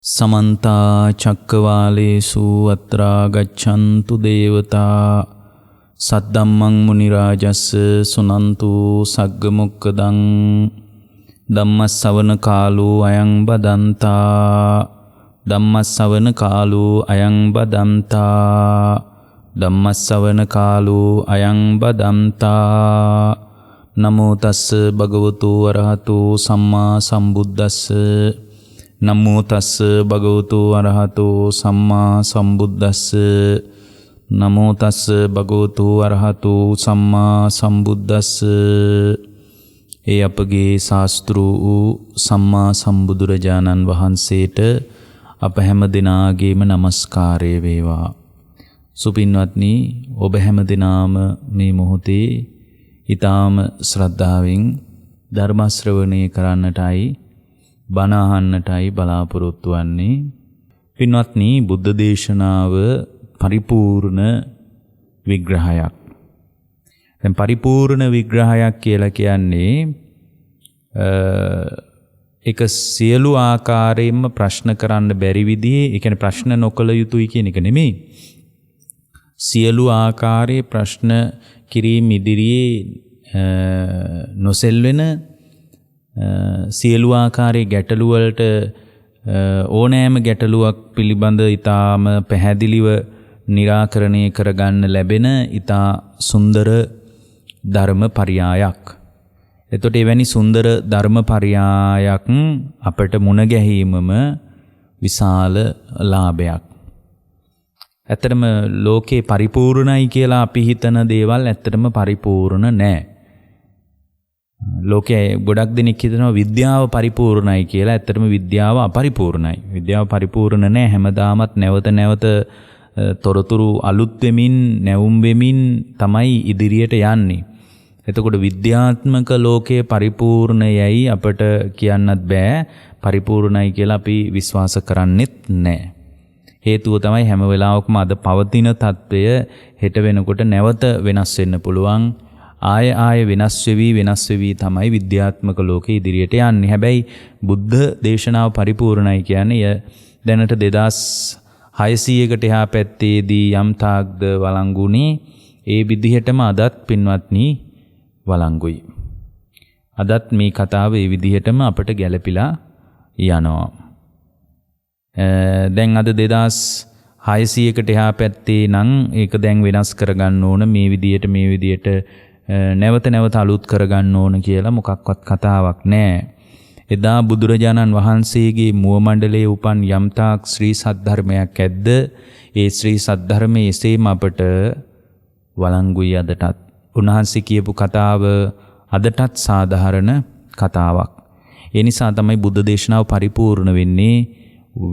समन्ता चक्रवालेषु अत्रा गच्छन्तु देवता सद्धम्मं मुनिराजस्य सुनन्तु सग्गमुक्कदं धम्मස්සවන කාලෝ අයං බදන්තා ධම්මස්සවන කාලෝ අයං බදන්තා ධම්මස්සවන කාලෝ අයං බදන්තා නමෝ තස්ස භගවතු අරහතෝ සම්මා සම්බුද්දස්ස නමෝ තස්ස භගවතු අරහතෝ සම්මා සම්බුද්දස්ස නමෝ තස්ස භගවතු අරහතෝ සම්මා සම්බුද්දස්ස. ඒ අපගේ ශාස්ත්‍රු වූ සම්මා සම්බුදුරජාණන් වහන්සේට අප හැම දිනාගේම নমස්කාරය වේවා. සුපින්වත්නි, ඔබ හැම දිනාම මේ මොහොතේ ඊ타ම ශ්‍රද්ධාවෙන් ධර්ම ශ්‍රවණය කරන්නටයි බණ අහන්නටයි බලාපොරොත්තු වන්නේ. පින්වත්නි, බුද්ධ දේශනාව පරිපූර්ණ විග්‍රහයක්. දැන් පරිපූර්ණ විග්‍රහයක් කියලා කියන්නේ ඒක සියලු ආකාරයෙන්ම ප්‍රශ්න කරන්න බැරි විදිහේ, ඒ කියන්නේ ප්‍රශ්න නොකළ යුතුයි කියන එක නෙමෙයි. සියලු ආකාරයේ ප්‍රශ්න කිරීම ඉදිරියේ නොසෙල්වෙන, සියලු ආකාරයේ ගැටලු වලට ඕනෑම ගැටලුවක් පිළිබඳ ඊටාම පැහැදිලිව निराकरणය කරගන්න ලැබෙන ඊටා සුන්දර ධර්ම පරියායක්. එතකොට එවැනි සුන්දර ධර්ම පරියායක් අපට මුණ ගැහිමම විශාල ලාභයක්. ඇත්තටම ලෝකේ පරිපූර්ණයි කියලා අපි හිතන දේවල් ඇත්තටම පරිපූර්ණ නැහැ. ලෝකයේ ගොඩක් දෙනෙක් හිතනවා විද්‍යාව පරිපූර්ණයි කියලා. ඇත්තටම විද්‍යාව අපරිපූර්ණයි. විද්‍යාව පරිපූර්ණ නැහැ. හැමදාමත් නැවත නැවත තොරතුරු අලුත් වෙමින් නැවුම් වෙමින් තමයි ඉදිරියට යන්නේ. එතකොට විද්‍යාත්මක ලෝකයේ පරිපූර්ණයයි අපට කියන්නත් බෑ. පරිපූර්ණයි කියලා අපි විශ්වාස කරන්නෙත් නැහැ. හේතුව තමයි හැම වෙලාවකම අද පවතින తত্ত্বය හෙට වෙනකොට නැවත වෙනස් වෙන්න පුළුවන්. ආය වෙනස් වෙවි තමයි විද්‍යාත්මක ලෝකෙ ඉදිරියට යන්නේ. හැබැයි බුද්ධ දේශනාව පරිපූර්ණයි කියන්නේ දැනට 2600කට එහා පැත්තේදී යම් තාක්ද වළංගුනේ ඒ විදිහටම අදත් පින්වත්නි වළංගුයි. අදත් මේ කතාව ඒ විදිහටම අපට ගැළපිලා යනවා. දැන් අද 2600කට එහා පැත්තේ නම් ඒක දැන් වෙනස් කරගන්න ඕන, මේ විදියට නැවත අලුත් කරගන්න ඕන කියලා මොකක්වත් කතාවක් නැහැ. එදා බුදුරජාණන් වහන්සේගේ මුව මණ්ඩලයේ උපන් යම්තාක් ශ්‍රී සද්ධර්මයක් ඇද්ද, ඒ ශ්‍රී සද්ධර්මයේ එසේම අපට වළංගුයි අදටත්. උන්වහන්සේ කියපු කතාව අදටත් සාධාරණ කතාවක්. ඒ නිසා තමයි බුද්ධ දේශනාව පරිපූර්ණ වෙන්නේ.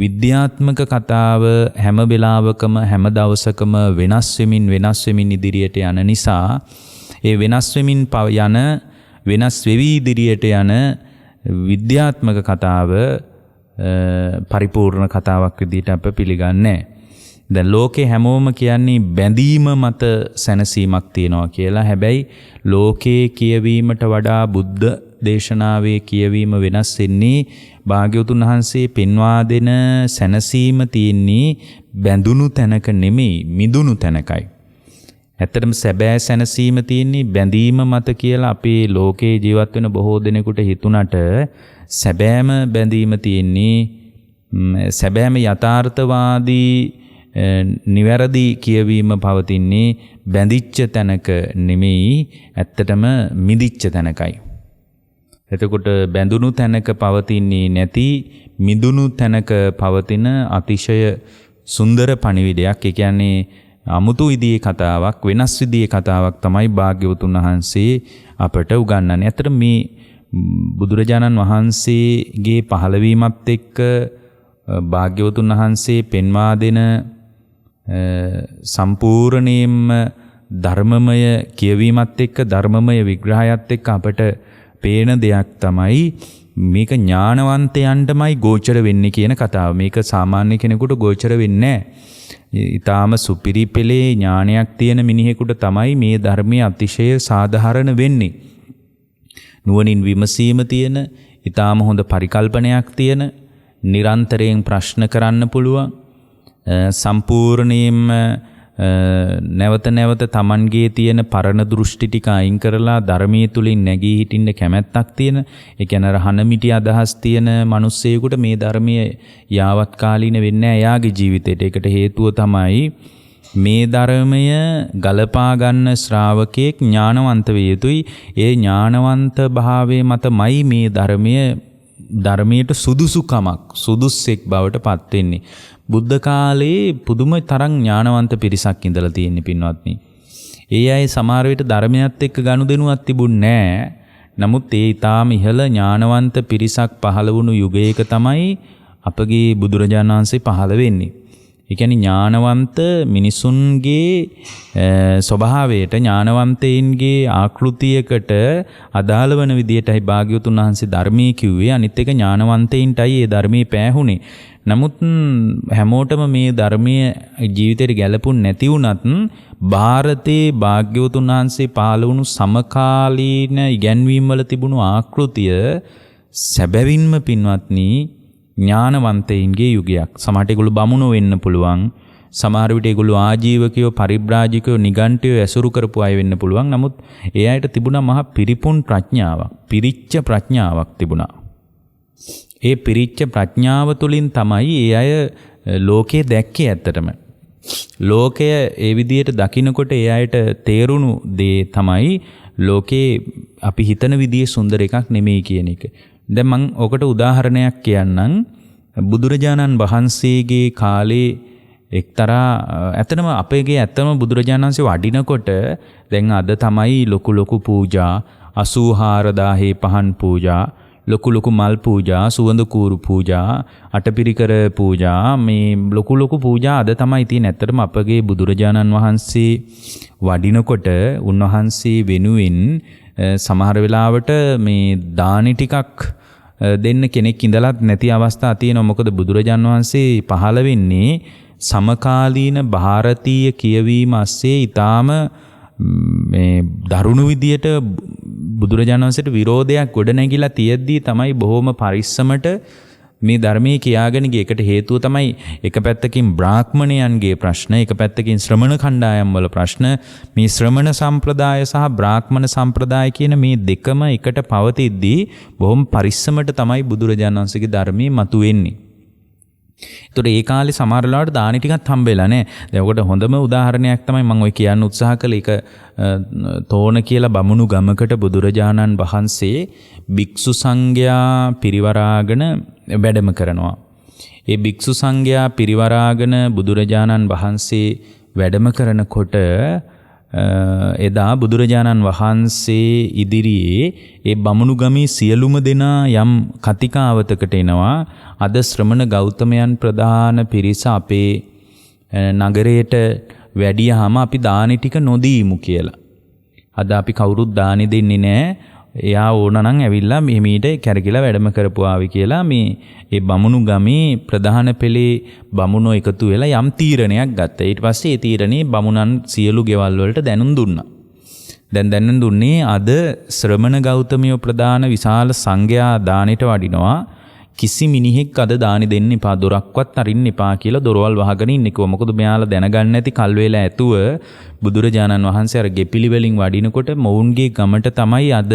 විද්‍යාත්මක කතාව හැම වෙලාවකම හැම දවසකම වෙනස් වෙමින් ඉදිරියට යන නිසා ඒ වෙනස් වෙවි ඉදිරියට යන විද්‍යාත්මක කතාව පරිපූර්ණ කතාවක් විදිහට අප පිළිගන්නේ. දැන් ලෝකේ හැමෝම කියන්නේ බැඳීම මත සැනසීමක් තියනවා කියලා. හැබැයි ලෝකේ කියවීමට වඩා බුද්ධ දේශනාවේ කියවීම වෙනස් වෙන්නේ. භාග්‍යවතුන් වහන්සේ පෙන්වා දෙන සැනසීම තියෙන්නේ බැඳුණු තැනක නෙමෙයි, මිදුණු තැනකයි. ඇත්තටම සැබෑ සැනසීම තියෙන්නේ බැඳීම මත කියලා අපේ ලෝකේ ජීවත් වෙන බොහෝ දෙනෙකුට හිතුණට සැබෑම බැඳීම තියෙන්නේ, සැබෑම යථාර්ථවාදී නිවැරදි කියවීම පවතින්නේ බැඳිච්ච තැනක නෙමෙයි, ඇත්තටම මිදිච්ච තැනකයි. එතකොට බැඳුණු තැනක පවතින්නේ නැති මිදුණු තැනක පවතින අතිශය සුන්දර පණිවිඩයක්. ඒ කියන්නේ අමුතු විදිහේ කතාවක්, වෙනස් විදිහේ කතාවක් තමයි භාග්‍යවතුන් වහන්සේ අපට උගන්වන්නේ. අතට මේ බුදුරජාණන් වහන්සේගේ පහළවීමත් එක්ක භාග්‍යවතුන් වහන්සේ පෙන්වා දෙන සම්පූර්ණයෙන්ම ධර්මමය කියවීමත් එක්ක, ධර්මමය විග්‍රහයත් එක්ක අපට පේන දෙයක් තමයි මේක ඥානවන්තයන්ටමයි ගෝචර වෙන්නේ කියන කතාව. මේක සාමාන්‍ය කෙනෙකුට ගෝචර වෙන්නේ නැහැ. ඊටාම සුපිරි පෙළේ ඥානයක් තියෙන මිනිහෙකුට තමයි මේ ධර්මයේ අතිශය සාධාරණ වෙන්නේ. නුවණින් විමසීම තියෙන, ඊටාම හොඳ පරිකල්පනයක් තියෙන, නිරන්තරයෙන් ප්‍රශ්න කරන්න පුළුවන්. සම්පූර්ණයෙන්ම නැවත නැවත Tamanගේ තියෙන පරණ දෘෂ්ටි ටික අයින් කරලා ධර්මයේ තුලින් නැගී හිටින්න කැමැත්තක් තියෙන, ඒ කියන්නේ අර හනමිටි අදහස් තියෙන මිනිස්සෙකුට මේ ධර්මයේ යාවත් කාලීන වෙන්නේ නැහැ එයාගේ ජීවිතේට. ඒකට හේතුව තමයි මේ ධර්මය ගලපා ගන්න ශ්‍රාවකෙක් ඥානවන්ත වේ යුතුයි. ඒ ඥානවන්ත භාවයේ මතමයි මේ ධර්මයට සුදුසෙක් බවට පත් වෙන්නේ. බුද්ධ කාලේ පුදුම තරම් ඥානවන්ත පිරිසක් ඉඳලා තියෙන පින්වත්නි. ඒ අය සමහර විට ධර්මයත් එක්ක ගනුදෙනුවක් තිබුණේ නැහැ. නමුත් ඒ ඊටාම ඉහළ ඥානවන්ත පිරිසක් පහළ වුණු යුගයක තමයි අපගේ බුදුරජාණන් වහන්සේ පහළ වෙන්නේ. ඒ කියන්නේ ඥානවන්ත මිනිසුන්ගේ ස්වභාවයට, ඥානවන්තයින්ගේ ආකෘතියකට අදාළ වන විදියටයි භාග්‍යවතුන් වහන්සේ ධර්මයේ කිව්වේ. අනිත් එක ඥානවන්තයින්ටයි ඒ ධර්මයේ පෑහුනේ. නමුත් හැමෝටම මේ ධර්මයේ ජීවිතේට ගැලපුණ නැති වුණත් ಭಾರತේ භාග්‍යවතුන් වහන්සේ පහළ වුණු සමකාලීන ඉගැන්වීම් වල තිබුණු ආකෘතිය සැබවින්ම පින්වත්නි ඥානවන්තයින්ගේ යුගයක්. සමහරට ඒගොල්ලෝ බමුණෝ වෙන්න පුළුවන්. සමහර විට ඒගොල්ලෝ ආජීවකයෝ, පරිබ්‍රාජිකයෝ, නිගණ්ඨයෝ ඇසුරු කරපු අය වෙන්න පුළුවන්. නමුත් ඒ අයට තිබුණා මහා පිරිපුන් ප්‍රඥාවක්, පිරිච්ච ප්‍රඥාවක් තිබුණා. ඒ පිරිච්ච ප්‍රඥාව තුළින් තමයි ඒ අය ලෝකේ දැක්කේ ඇත්තටම. ලෝකය ඒ විදිහට දකිනකොට ඒ අයට තේරුණු දේ තමයි ලෝකේ අපි හිතන විදිහේ සුන්දර එකක් නෙමෙයි කියන එක. දැන් මම ඔකට උදාහරණයක් කියන්නම්. බුදුරජාණන් වහන්සේගේ කාලේ එක්තරා ඇත්තම අපේගේ ඇත්තම බුදුරජාණන් වහන්සේ වඩිනකොට දැන් අද තමයි ලොකු පූජා, 84000 පහන් පූජා, ලොකු මල් පූජා, සුවඳ කූරු පූජා, අටපිරිකර පූජා, මේ ලොකු පූජා අද තමයි තියෙන්නේ. ඇත්තටම අපගේ බුදුරජාණන් වහන්සේ වඩිනකොට උන්වහන්සේ වෙනුවෙන් සමහර වෙලාවට මේ දානි ටිකක් දෙන්න කෙනෙක් ඉඳලත් නැති අවස්ථා තියෙනවා. මොකද බුදුරජාණන් වහන්සේ පහළ වෙන්නේ සමකාලීන ಭಾರತೀಯ කියවීම ASCII ඊටාම මේ දරුණු විදියට බුදුරජාණන් වහන්සේට විරෝධයක් ගොඩ නැගිලා තියෙද්දී තමයි බොහොම පරිස්සමට මේ ධර්මයේ කියාගෙන ගිය. එකට හේතුව තමයි එක පැත්තකින් බ්‍රාහ්මණයන්ගේ ප්‍රශ්න, එක පැත්තකින් ශ්‍රමණ කණ්ඩායම් වල ප්‍රශ්න. මේ ශ්‍රමණ සම්ප්‍රදාය සහ බ්‍රාහ්මණ සම්ප්‍රදාය කියන මේ දෙකම එකට පවතිද්දී බොහොම පරිස්සමට තමයි බුදුරජාණන් වහන්සේගේ ධර්මයේ මතුවෙන්නේ. ඒතකොට ඒ කාලේ සමහර වෙලාවට දානි ටිකක් හම්බෙලා නැහැ. දැන් ඔකට හොඳම උදාහරණයක් තමයි මම ඔය කියන්න උත්සාහ කළේ. ඒක තෝන කියලා බමුණු ගමකට බුදුරජාණන් වහන්සේ භික්ෂු සංඝයා පිරිවරාගෙන වැඩම කරනවා. ඒ භික්ෂු සංඝයා පිරිවරාගෙන බුදුරජාණන් වහන්සේ වැඩම කරනකොට එදා බුදුරජාණන් වහන්සේ ඉදිරියේ ඒ බමුණු ගමේ සියලුම දෙනා යම් කතිකාවතකට එනවා. අද ශ්‍රමණ ගෞතමයන් ප්‍රධාන පිරිස අපේ නගරයට වැඩියාම අපි දානි ටික නොදීමු කියලා. අද අපි කවුරුත් දානි දෙන්නේ නැහැ. එයා ඕන නම් ඇවිල්ලා මෙහිමීට කැරකිලා වැඩම කරපුවාවි කියලා මේ ඒ බමුණු ගමේ ප්‍රධාන පෙළේ බමුණෝ එකතු වෙලා යම් තීරණයක් ගත්තා. ඊට පස්සේ ඒ තීරණේ බමුණන් සියලු ගෙවල් වලට දැනුම් දුන්නා. දැන් දැනුම් දුන්නේ අද ශ්‍රමණ ගෞතමියෝ ප්‍රධාන විශාල සංඝයා දානෙට වඩිනවා. කිසි මිනිහෙක් අද දානි දෙන්න එපා, දොරක්වත් අරින්න එපා කියලා දොරවල් වහගෙන ඉන්නකෝ. මොකද මෙයාලා දැනගන්න නැති කල් වේලා ඇතුව බුදුරජාණන් වහන්සේ අර ගෙපිලි වලින් වඩිනකොට මොවුන්ගේ ගමට තමයි අද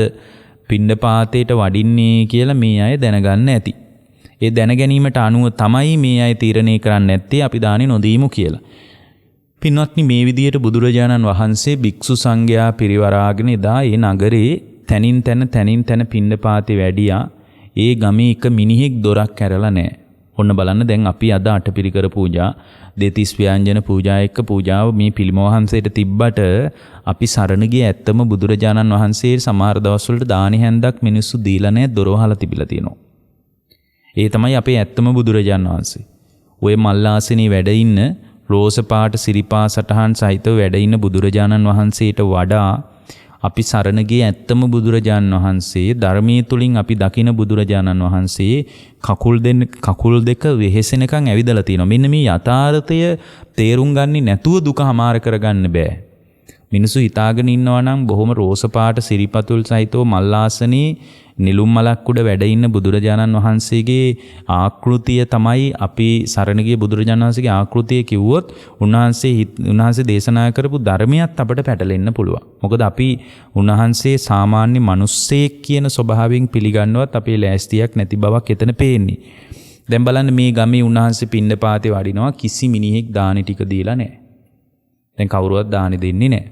පිණ්ඩපාතයට වඩින්නේ කියලා මේ අය දැනගන්න ඇති. ඒ දැන ගැනීමට අනුව තමයි මේ අය තීරණය කරන්නේ නැත්තේ අපි දානි නොදීමු කියලා. පින්වත්නි, මේ විදියට බුදුරජාණන් වහන්සේ භික්ෂු සංඝයා පිරිවරාගෙන එදා ඒ නගරේ තනින් තැන පිණ්ඩපාතේ වැඩියා. ඒ ගමේ එක මිනිහෙක් දොරක් ඇරලා නැහැ. ඔන්න බලන්න, දැන් අපි අද අටපිරිකර පූජා, දෙතිස් ව්‍යංජන පූජා එක්ක පූජාව මේ පිළිම වහන්සේට තිබ්බට අපි සරණ ගියේ ඇත්තම බුදුරජාණන් වහන්සේ සමහර දවස්වලට දානි හැන්දක් මිනිස්සු දීලා නැහැ, දොර වහලා තිබිලා තියෙනවා. ඒ තමයි අපේ ඇත්තම බුදුරජාණන් වහන්සේ. ඔය මල්ලාසනේ වැඩ ඉන්න රෝස පාට සිරිපා සටහන් සහිතව වැඩ ඉන්න බුදුරජාණන් වහන්සේට වඩා අපි සරණ ගියේ ඇත්තම බුදුරජාණන් වහන්සේ. ධර්මයේ තුලින් අපි දකින බුදුරජාණන් වහන්සේ කකුල් දෙක වෙහෙසෙනකන් ඇවිදලා තියෙනවා. මෙන්න මේ යථාර්ථය තේරුම් ගන්නේ නැතුව දුක හමාර කරගන්න බෑ. මිනිස්සු හිතාගෙන ඉන්නවා නම් බොහොම රෝස පාට සිරිපතුල් සහිතව මල්ලාසනේ නිලුම් මලක් උඩ වැඩ ඉන්න බුදුරජාණන් වහන්සේගේ ආකෘතිය තමයි අපි සරණ ගිය බුදුරජාණන් වහන්සේගේ ආකෘතිය කිව්වොත් උන්වහන්සේ දේශනා කරපු ධර්මයක් අපට පැටලෙන්න පුළුවන්. මොකද අපි උන්වහන්සේ සාමාන්‍ය මිනිස්සෙක් කියන ස්වභාවයෙන් පිළිගන්නවත් අපේ ලෑස්තියක් නැති බවක් එතන පේන්නේ. දැන් බලන්න මේ ගමේ උන්වහන්සේ පින්නපාතේ වඩිනවා කිසි මිනිහෙක් දානි ටික දීලා නැහැ. දැන් කවුරුවත් දානි දෙන්නේ නැහැ.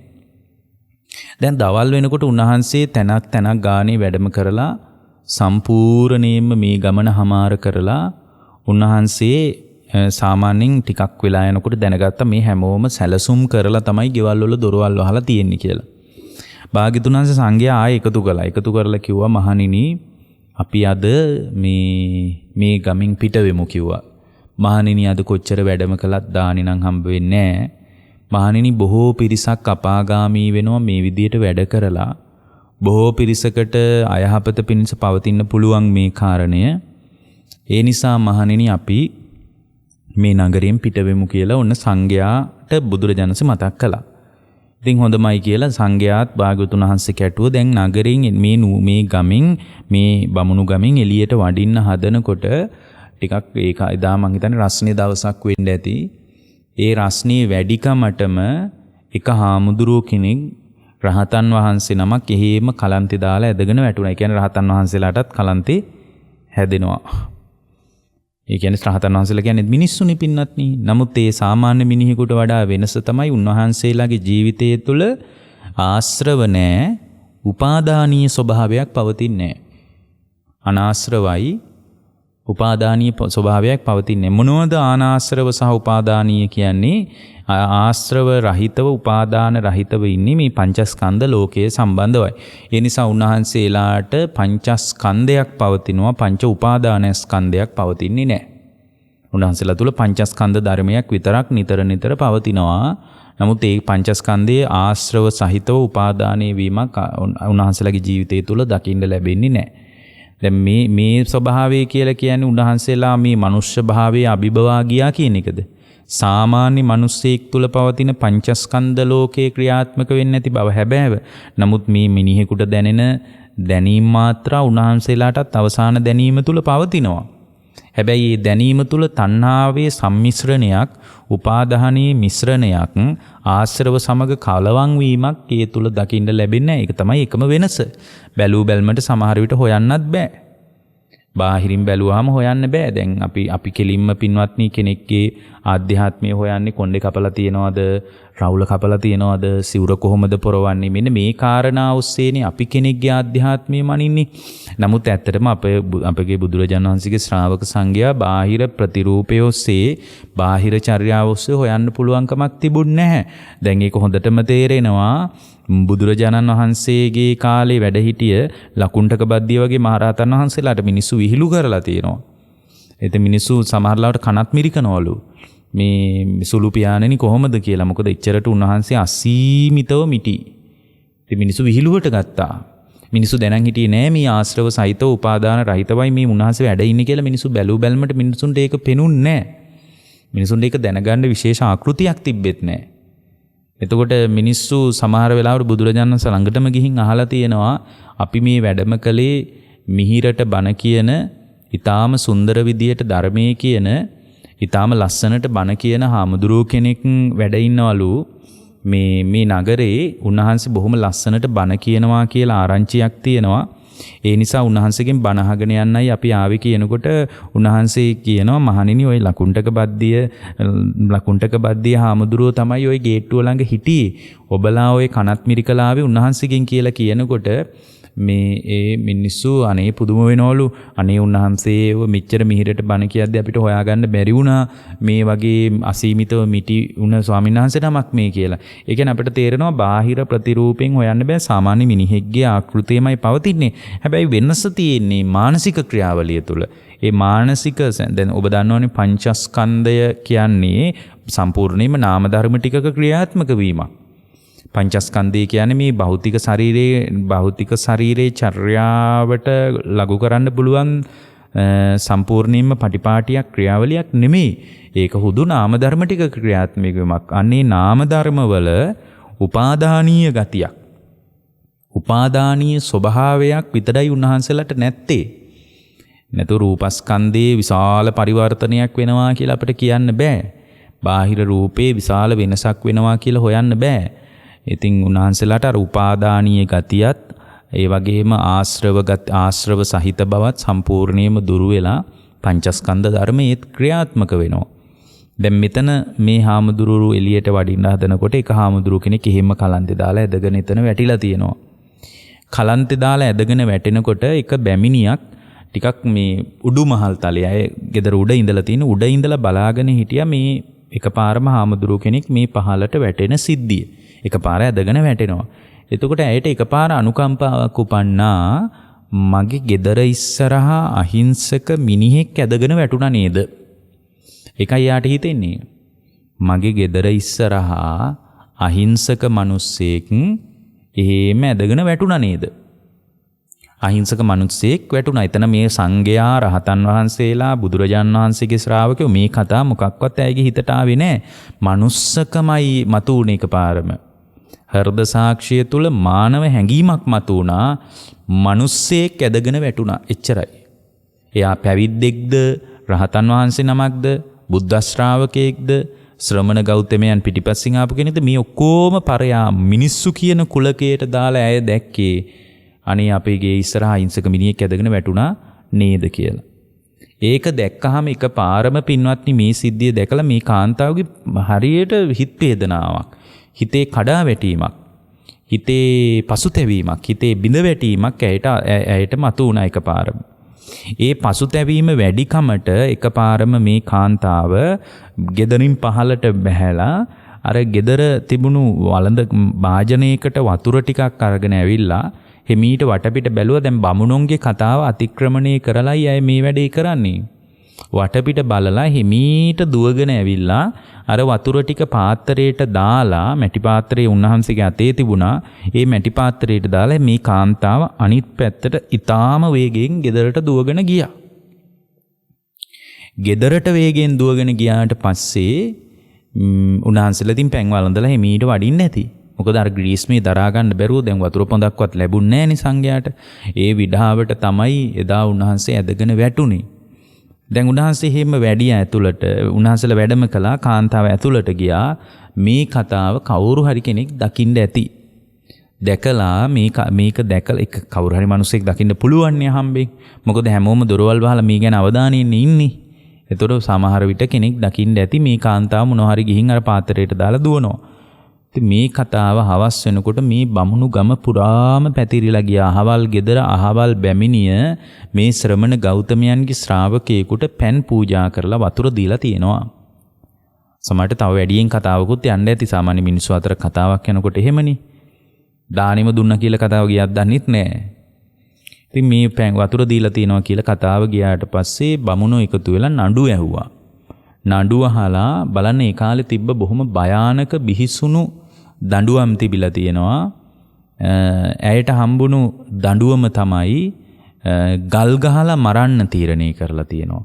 දැන් දවල් වෙනකොට උන්වහන්සේ තැනක් ගානේ වැඩම කරලා සම්පූර්ණයෙන්ම මේ ගමන හමාර කරලා උන්වහන්සේ සාමාන්‍යයෙන් ටිකක් වෙලා යනකොට දැනගත්තා මේ හැමෝම සැලසුම් කරලා තමයි ගෙවල් වල දොරවල් වහලා තියෙන්නේ කියලා. භාග්‍යතුන් වහන්සේ සංඝයා ආයෙ එකතු කළා. එකතු කරලා කිව්වා මහණෙනි අපි අද මේ ගමින් පිට වෙමු කිව්වා. මහණෙනි අද කොච්චර වැඩම කළත් දානි නම් හම්බ වෙන්නේ නැහැ. මහණෙනි බොහෝ පිරිසක් අපාගාමී වෙනවා මේ විදියට වැඩ කරලා. බොහෝ පිරිසකට අයහපත පිණිස පවතින්න පුළුවන් මේ කාරණය. ඒ නිසා මහණෙනි අපි මේ නගරයෙන් පිට වෙමු කියලා ඔන්න සංඝයාට බුදුරජාණන්සේ මතක් කළා. ඉතින් හොඳමයි කියලා සංඝයාත් භාග්‍යවතුන් වහන්සේ කැටුව දැන් නගරයෙන් මේ ගමින් මේ බමුණු ගමින් එළියට වඩින්න හදනකොට ටිකක් ඒක එදා මං හිතන්නේ රස්නේ දවසක් වෙන්න ඇති. ඒ රස්නේ වැඩිකමටම එක හාමුදුරුව කෙනෙක් රහතන් වහන්සේ නමක් එහෙම කලන්තේ දාලා ඇදගෙන වැටුණා. ඒ කියන්නේ රහතන් වහන්සේලාටත් කලන්තේ හැදෙනවා. ඒ කියන්නේ රහතන් වහන්සේලා කියන්නේ මිනිස්සුනි පින්නත්නි. නමුත් ඒ සාමාන්‍ය මිනිහෙකුට වඩා වෙනස තමයි උන්වහන්සේලාගේ ජීවිතය තුළ ආශ්‍රව නැහැ, උපාදානීය ස්වභාවයක් පවතින්නේ නැහැ. අනාශ්‍රවයි උපාදානීය ස්වභාවයක් පවතින්නේ. මොනවද ආනාශ්‍රව සහ උපාදානීය කියන්නේ? ආශ්‍රව රහිතව උපාදාන රහිතව ඉන්නේ මේ පංචස්කන්ධ ලෝකයේ සම්බන්ධවයි. ඒ නිසා උන්වහන්සේලාට පංචස්කන්ධයක් පවතිනවා, පංච උපාදානස්කන්ධයක් පවතින්නේ නැහැ. උන්වහන්සේලා තුල පංචස්කන්ධ ධර්මයක් විතරක් නිතර පවතිනවා. නමුත් ඒ පංචස්කන්ධයේ ආශ්‍රව සහිතව උපාදානයේ වීමක් උන්වහන්සේලාගේ ජීවිතය තුල දකින්න ලැබෙන්නේ නැහැ. දැන් මේ ස්වභාවය කියලා කියන්නේ උන්වහන්සේලා මේ මනුෂ්‍ය භාවයේ අභිබවා ගියා කියන එකද? සාමාන්‍ය මිනිස්සෙක් තුල පවතින පංචස්කන්ධ ලෝකේ ක්‍රියාත්මක වෙන්නේ නැති බව හැබෑව. නමුත් මේ මිනිහෙකුට දැනෙන දැනීම මාත්‍රා උන්වහන්සේලාටත් අවසාන දැනීම තුල පවතිනවා. හැබැයි මේ දැනීම තුල තණ්හාවේ සම්මිශ්‍රණයක්, උපාදානයේ මිශ්‍රණයක්, ආශ්‍රව සමග කලවම් වීමක් ඒ තුල දකින්න ලැබෙන්නේ නැහැ. ඒක තමයි එකම වෙනස. බැලූ බැල්මට සමහර විට හොයන්නත් බෑ. බාහිරින් බැලුවාම හොයන්න බෑ. දැන් අපි කෙලින්ම පින්වත්නි කෙනෙක්ගේ ආධ්‍යාත්මය හොයන්නේ කොණ්ඩේ කපලා තියනවද, රවුල කපලා තියනවද, සිවුර කොහොමද පොරවන්නේ? මෙන්න මේ කාරණා ඔස්සේනේ අපි කෙනෙක්ගේ ආධ්‍යාත්මය මනින්නේ. නමුත් ඇත්තටම අපගේ බුදුරජාණන් වහන්සේගේ ශ්‍රාවක සංඝයා බාහිර ප්‍රතිරූපය ඔස්සේ, බාහිර චර්යාව ඔස්සේ හොයන්න පුළුවන්කමක් තිබුණ නැහැ. දැන් ඒක හොඳටම තේරෙනවා. බුදුරජාණන් වහන්සේගේ කාලේ වැඩ හිටිය ලකුණ්ඨක බද්දිය වගේ මහරහතන් වහන්සේලාට මිනිස්සු විහිළු කරලා තියෙනවා. ඒත් මිනිස්සු සමහරලාවට කනත් මිරිකනවලු. මේ සුළු පියාණෙනි කොහොමද කියලා. මොකද එච්චරට උන්වහන්සේ අසීමිතව මිටි. ඉතින් මිනිස්සු විහිළුවට ගත්තා. මිනිස්සු දැනන් හිටියේ නෑ මේ ආශ්‍රව සහිතව උපාදාන රහිතවයි මේ උන්වහන්සේ වැඩ ඉන්නේ කියලා. මිනිස්සු බැලූ බැලමට මිනිසුන්ට ඒක පෙනුන්නේ නෑ. මිනිසුන්ට ඒක දැනගන්න විශේෂ ආකෘතියක් තිබෙත් නෑ. එතකොට මිනිස්සු සමහර වෙලාවට බුදුරජාණන් වහන්සේ ළඟටම ගිහින් අහලා තියෙනවා අපි මේ වැඩම කලේ මිහිරට බණ කියන, ඊටාම සුන්දර විදියට ධර්මයේ කියන, ඊටාම ලස්සනට බණ කියන හාමුදුරුවෝ කෙනෙක් වැඩ ඉන්නවලු මේ නගරේ. උන්වහන්සේ බොහොම ලස්සනට බණ කියනවා කියලා ආරංචියක් තියෙනවා. ඒ නිසා උන්වහන්සේගෙන් බණ අහගෙන යන්නයි අපි ආවේ කියනකොට උන්වහන්සේ කියනවා මහණෙනි ඔය ලකුණ්ඨක බද්දිය හාමුදුරුවෝ තමයි ඔය ගේට්ටුව ළඟ හිටියේ. ඔබලා ඔය කනත් මිරිකලාවේ උන්වහන්සේගෙන් කියලා කියනකොට මේ මිනිස්සු අනේ පුදුම වෙනවලු. අනේ උන්වහන්සේ මෙච්චර මිහිරට බණ කියද්දී අපිට හොයාගන්න බැරි වුණා මේ වගේ අසීමිතව මිටි වුණ ස්වාමීන් වහන්සේ නමක් මේ කියලා. ඒ කියන්නේ අපිට තේරෙනවා බාහිර ප්‍රතිරූපෙන් හොයන්න බෑ. සාමාන්‍ය මිනිහෙක්ගේ ආකෘතියමයි පවතින්නේ. හැබැයි වෙනස තියෙන්නේ මානසික ක්‍රියාවලිය තුළ. ඒ මානසික දැන් ඔබ දන්නවනේ පංචස්කන්ධය කියන්නේ සම්පූර්ණයෙන්ම නාම ධර්ම ටිකක ක්‍රියාත්මක වීමක්. පංචස්කන්ධය කියන්නේ මේ භෞතික ශරීරයේ චර්යාවට ලඝු කරන්න පුළුවන් සම්පූර්ණයෙන්ම පටිපාටියක් ක්‍රියාවලියක් නෙමෙයි. ඒක හුදු නාම ධර්ම ටික ක්‍රියාත්මක වීමක්. අන්නේ නාම ධර්මවල උපාදානීය ගතියක්. උපාදානීය ස්වභාවයක් විතරයි උන්වහන්සේලාට නැත්තේ. නැතු රූපස්කන්ධයේ විශාල පරිවර්තනයක් වෙනවා කියලා අපිට කියන්න බෑ. බාහිර රූපේ විශාල වෙනසක් වෙනවා කියලා හොයන්න බෑ. ඉතින් උන්වහන්සේලාට අර උපාදානීය ගතියත් ඒ වගේම ආශ්‍රව සහිත බවත් සම්පූර්ණයෙන්ම දුරු වෙලා පංචස්කන්ධ ධර්මයේ ක්‍රියාත්මක වෙනවා. දැන් මෙතන මේ හාමුදුරුවෝ එළියට වඩින්න හදනකොට එක හාමුදුරුවෝ කෙනෙක් එහෙම කලන්තේ දාලා ඇදගෙන එතන වැටිලා තියෙනවා. කලන්තේ දාලා ඇදගෙන වැටෙනකොට එක බැමිණියක් ටිකක් මේ උඩු මහල් තලයේ අය ගෙදර උඩ ඉඳලා තියෙන උඩ ඉඳලා බලාගෙන හිටියා මේ එකපාරම හාමුදුරුවෝ කෙනෙක් මේ පහලට වැටෙන සිද්ධිය. එකපාර ඇදගෙන වැටෙනවා. එතකොට ඇයට එකපාර අනුකම්පාවක් උපන්නා මගේ ගෙදර ඉස්සරහා අහිංසක මිනිහෙක් ඇදගෙන වැටුණා නේද? ඒකයි යාට හිතෙන්නේ. මගේ ගෙදර ඉස්සරහා අහිංසක මිනිස්සෙක් එහෙම ඇදගෙන වැටුණා නේද? අහිංසක මිනිස්සෙක් වැටුණා. එතන මේ සංඝයා රහතන් වහන්සේලා බුදුරජාන් වහන්සේගේ ශ්‍රාවකයෝ මේ කතා මොකක්වත් ඇයිගේ හිතට ආවේ නැහැ. මනුස්සකමයි මතුවුනේ එකපාරම. හෘද සාක්ෂිය තුල මානව හැඟීමක් මතුවුණා. මිනිස්සෙක් ඇදගෙන වැටුණා. එච්චරයි. එයා පැවිද්දෙක්ද රහතන් වහන්සේ නමක්ද බුද්ධ ශ්‍රාවකයෙක්ද ශ්‍රමණ ගෞතමයන් පිටිපස්සෙන් ආපු කෙනෙක්ද මේ ඔක්කොම පරයා මිනිස්සු කියන කුලකයට දාලා ඇය දැක්කේ අනේ අපේගේ ඉස්සරහා අහිංසක මිනිහෙක් ඇදගෙන වැටුණා නේද කියලා. ඒක දැක්කහම එකපාරම පින්වත්නි මේ සිද්ධිය දැකලා මේ කාන්තාවගේ හරියට හිත වේදනාවක්, හිතේ කඩා වැටීමක්, හිතේ පසුතැවීමක්, හිතේ බිඳ වැටීමක් ඇයට මතු වුණා එකපාරම. ඒ පසුතැවීම වැඩිකමට එකපාරම මේ කාන්තාව ගෙදරින් පහලට බැහැලා අර ගෙදර තිබුණු වළඳ භාජනයකට වතුර ටිකක් අරගෙන ඇවිල්ලා හිමීට වටපිට බැලුවා. දැන් බමුණොන්ගේ කතාව අතික්‍රමණය කරලායි අය මේ වැඩේ කරන්නේ. වටපිට බලලා හිමීට දුවගෙන ඇවිල්ලා අර වතුර ටික පාත්‍රයට දාලා, මැටි පාත්‍රයේ උන්වහන්සේගේ අතේ තිබුණා. ඒ මැටි පාත්‍රයට දාලා මේ කාන්තාව අනිත් පැත්තට ඊටාම වේගයෙන් ගෙදරට දුවගෙන ගියා. ගෙදරට වේගයෙන් දුවගෙන ගියාට පස්සේ උන්වහන්සේලා තින් පැන් වළඳලා හිමීට වඩින්න නැති. මොකද අර ග්‍රීස්මේ දරා ගන්න බැරුව දැන් වතුර පොඳක්වත් ලැබුණේ නැහැ නේ සංඝයාට. ඒ විඩාවට තමයි එදා උන්වහන්සේ ඇදගෙන වැටුනේ. දැන් උන්වහන්සේ හැම වැඩිය ඇතුළට උන්වහන්සේලා වැඩම කළා. කාන්තාව ඇතුළට ගියා. මේ කතාව කවුරු හරි කෙනෙක් දකින්න ඇති. දැකලා මේක දැකලා එක කවුරු හරි මිනිස්සෙක් දකින්න පුළුවන් නේ හම්බෙන්. මොකද හැමෝම දොරවල් වහලා මේ ගැන අවධානයෙන් ඉන්නේ. ඒතකොට සමහර විට කෙනෙක් දකින්න ඇති මේ කාන්තාව මොනවා හරි ගිහින් අර පාත්‍රයට දාලා දුවනවා. ඉතින් මේ කතාව හවස් වෙනකොට මේ බමුණු ගම පුරාම පැතිරිලා ගියා. අහවල් ගෙදර අහවල් බැමිණිය මේ ශ්‍රමණ ගෞතමයන්ගේ ශ්‍රාවකයෙකුට පැන් පූජා කරලා වතුර දීලා තියෙනවා. සමහරට තව වැඩියෙන් කතාවකුත් යන්න ඇති. සාමාන්‍ය මිනිස්සු අතර කතාවක් යනකොට එහෙමනේ. දානෙම දුන්නා කියලා කතාව ගියක් දන්නෙත් නැහැ. ඉතින් මේ පැන් වතුර දීලා තියෙනවා කියලා කතාව ගියාට පස්සේ බමුණෝ එකතු වෙලා නඩු ඇහුවා. නඩුව අහලා බලන්න ඒ කාලේ තිබ්බ බොහොම භයානක බිහිසුණු දඬුවම් තිබිලා තියෙනවා. ඇයට හම්බුණු දඬුවම තමයි ගල් ගහලා මරන්න තීරණය කරලා තියෙනවා.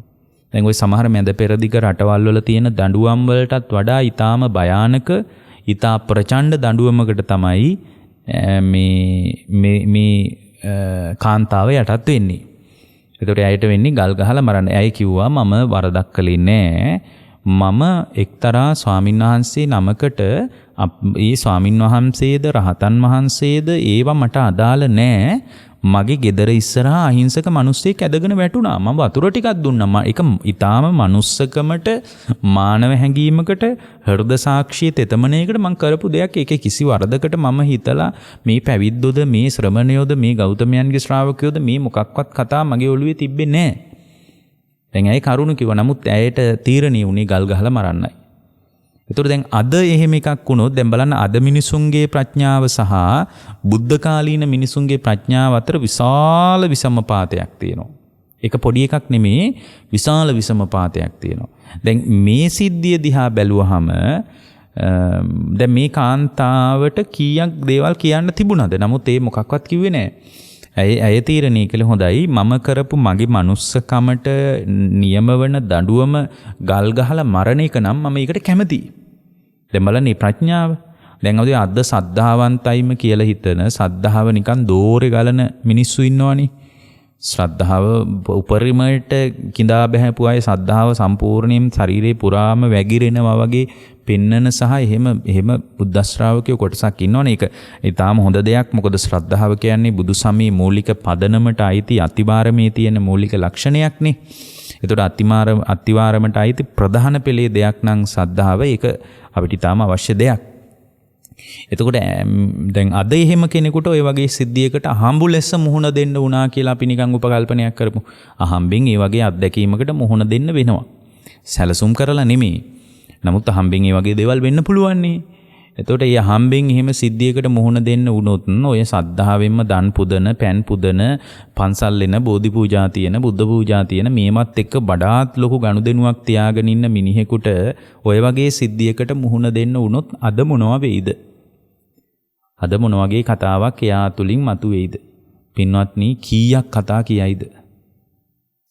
දැන් ওই සමහර මැද පෙරදිග රටවල් වල තියෙන දඬුවම් වලටත් වඩා ඊටාම භයානක, ඊටා ප්‍රචණ්ඩ දඬුවමකට තමයි මේ කාන්තාව යටත් වෙන්නේ. ඒකට ඇයට වෙන්නේ ගල් ගහලා මරන්න. ඇය කිව්වා මම වරදක් කළේ නෑ. මම එක්තරා ස්වාමින්වහන්සේ නමකට ඒ ස්වාමින්වහන්සේද රහතන් වහන්සේද ඒවා මට අදාළ නෑ. මගේ ගෙදර ඉස්සරහා අහිංසක මිනිස්සෙක් ඇදගෙන වැටුණා. මම වතුර ටිකක් දුන්නා. ඒක ඊටාම මනුස්සකමට, මානව හැඟීමකට, හෘද සාක්ෂිය තෙතමනයකට මම කරපු දෙයක්. ඒකේ කිසි වරදකට මම හිතලා මේ පැවිද්දොද, මේ ශ්‍රමණයෝද, මේ ගෞතමයන්ගේ ශ්‍රාවකයෝද මේ මොකක්වත් කතා මගේ ඔළුවේ තිබ්බේ නැහැ. දැන් ඇයි කරුණ කිව්වා. නමුත් ඇයට තීරණිය උනේ ගල් ගහලා මරන්නයි. ඒතර දැන් අද එහෙම එකක් වුණොත් දැන් බලන්න අද මිනිසුන්ගේ ප්‍රඥාව සහ බුද්ධ කාලීන මිනිසුන්ගේ ප්‍රඥාව අතර විශාල විසමපාතයක් තියෙනවා. ඒක පොඩි එකක් නෙමේ, විශාල විසමපාතයක් තියෙනවා. දැන් මේ සිද්ධිය දිහා බැලුවහම දැන් මේ කාන්තාවට කීයක් දේවල් කියන්න තිබුණාද? නමුත් ඒ මොකක්වත් කිව්වේ නැහැ. ඇය තීරණය කළේ හොඳයි මම කරපු මගේ මනුස්සකමට නියම වන දඬුවම ගල් ගහලා මරණ එක නම් මම ඒකට කැමතියි. දැන් බලන්න මේ ප්‍රඥාව. දැන් අද සද්ධාවන්තයිම කියලා හිතන සද්ධාව නිකන් දෝරේ ගලන මිනිස්සු ඉන්නවනේ. ශ්‍රද්ධාව උපරිමයට කිඳා බහැපු අය සද්ධාව සම්පූර්ණයෙන් ශරීරේ පුරාම වැగిරෙනවා වගේ පෙන්නන සහ එහෙම බුද්ධ ශ්‍රාවකයෝ කොටසක් ඉන්නවනේ. ඒක ඊටාම හොඳ දෙයක්. මොකද ශ්‍රද්ධාව කියන්නේ බුදු සමී මූලික පදනමට අයිති අතිවාරමේ තියෙන මූලික ලක්ෂණයක්නේ. ඒතකොට අතිවාරමට අයිති ප්‍රධාන පෙළේ දෙයක් නම් සද්ධාව. ඒක අපිට ඊටාම අවශ්‍ය දෙයක්. එතකොට දැන් අද එහෙම කෙනෙකුට ඔය වගේ සිද්ධියකට අහඹු ලෙස මුහුණ දෙන්න වුණා කියලා අපි නිකන් උපකල්පනයක් කරමු. අහම්බෙන් ඒ වගේ අත්දැකීමකට මුහුණ දෙන්න වෙනවා. සැලසුම් කරලා නෙමෙයි. නමුත් අහම්බෙන් ඒ වගේ දේවල් වෙන්න පුළුවන් නේ. එතකොට මේ අහම්බෙන් එහෙම සිද්ධියකට මුහුණ දෙන්න වුණොත් ඔය සද්ධාවෙන්ම දන් පුදන, පෑන් පුදන, පන්සල් එන, බෝධි පූජා තියෙන, බුද්ධ පූජා තියෙන මේවත් එක්ක වඩාත් ලොකු ගනුදෙනුවක් තියාගෙන ඉන්න මිනිහෙකුට ඔය වගේ සිද්ධියකට මුහුණ දෙන්න වුණොත් අද මොනවා වෙයිද? අද මොන වගේ කතාවක් එයා තුලින් මතුවේයිද? පින්වත්නි, කීයක් කතා කියයිද?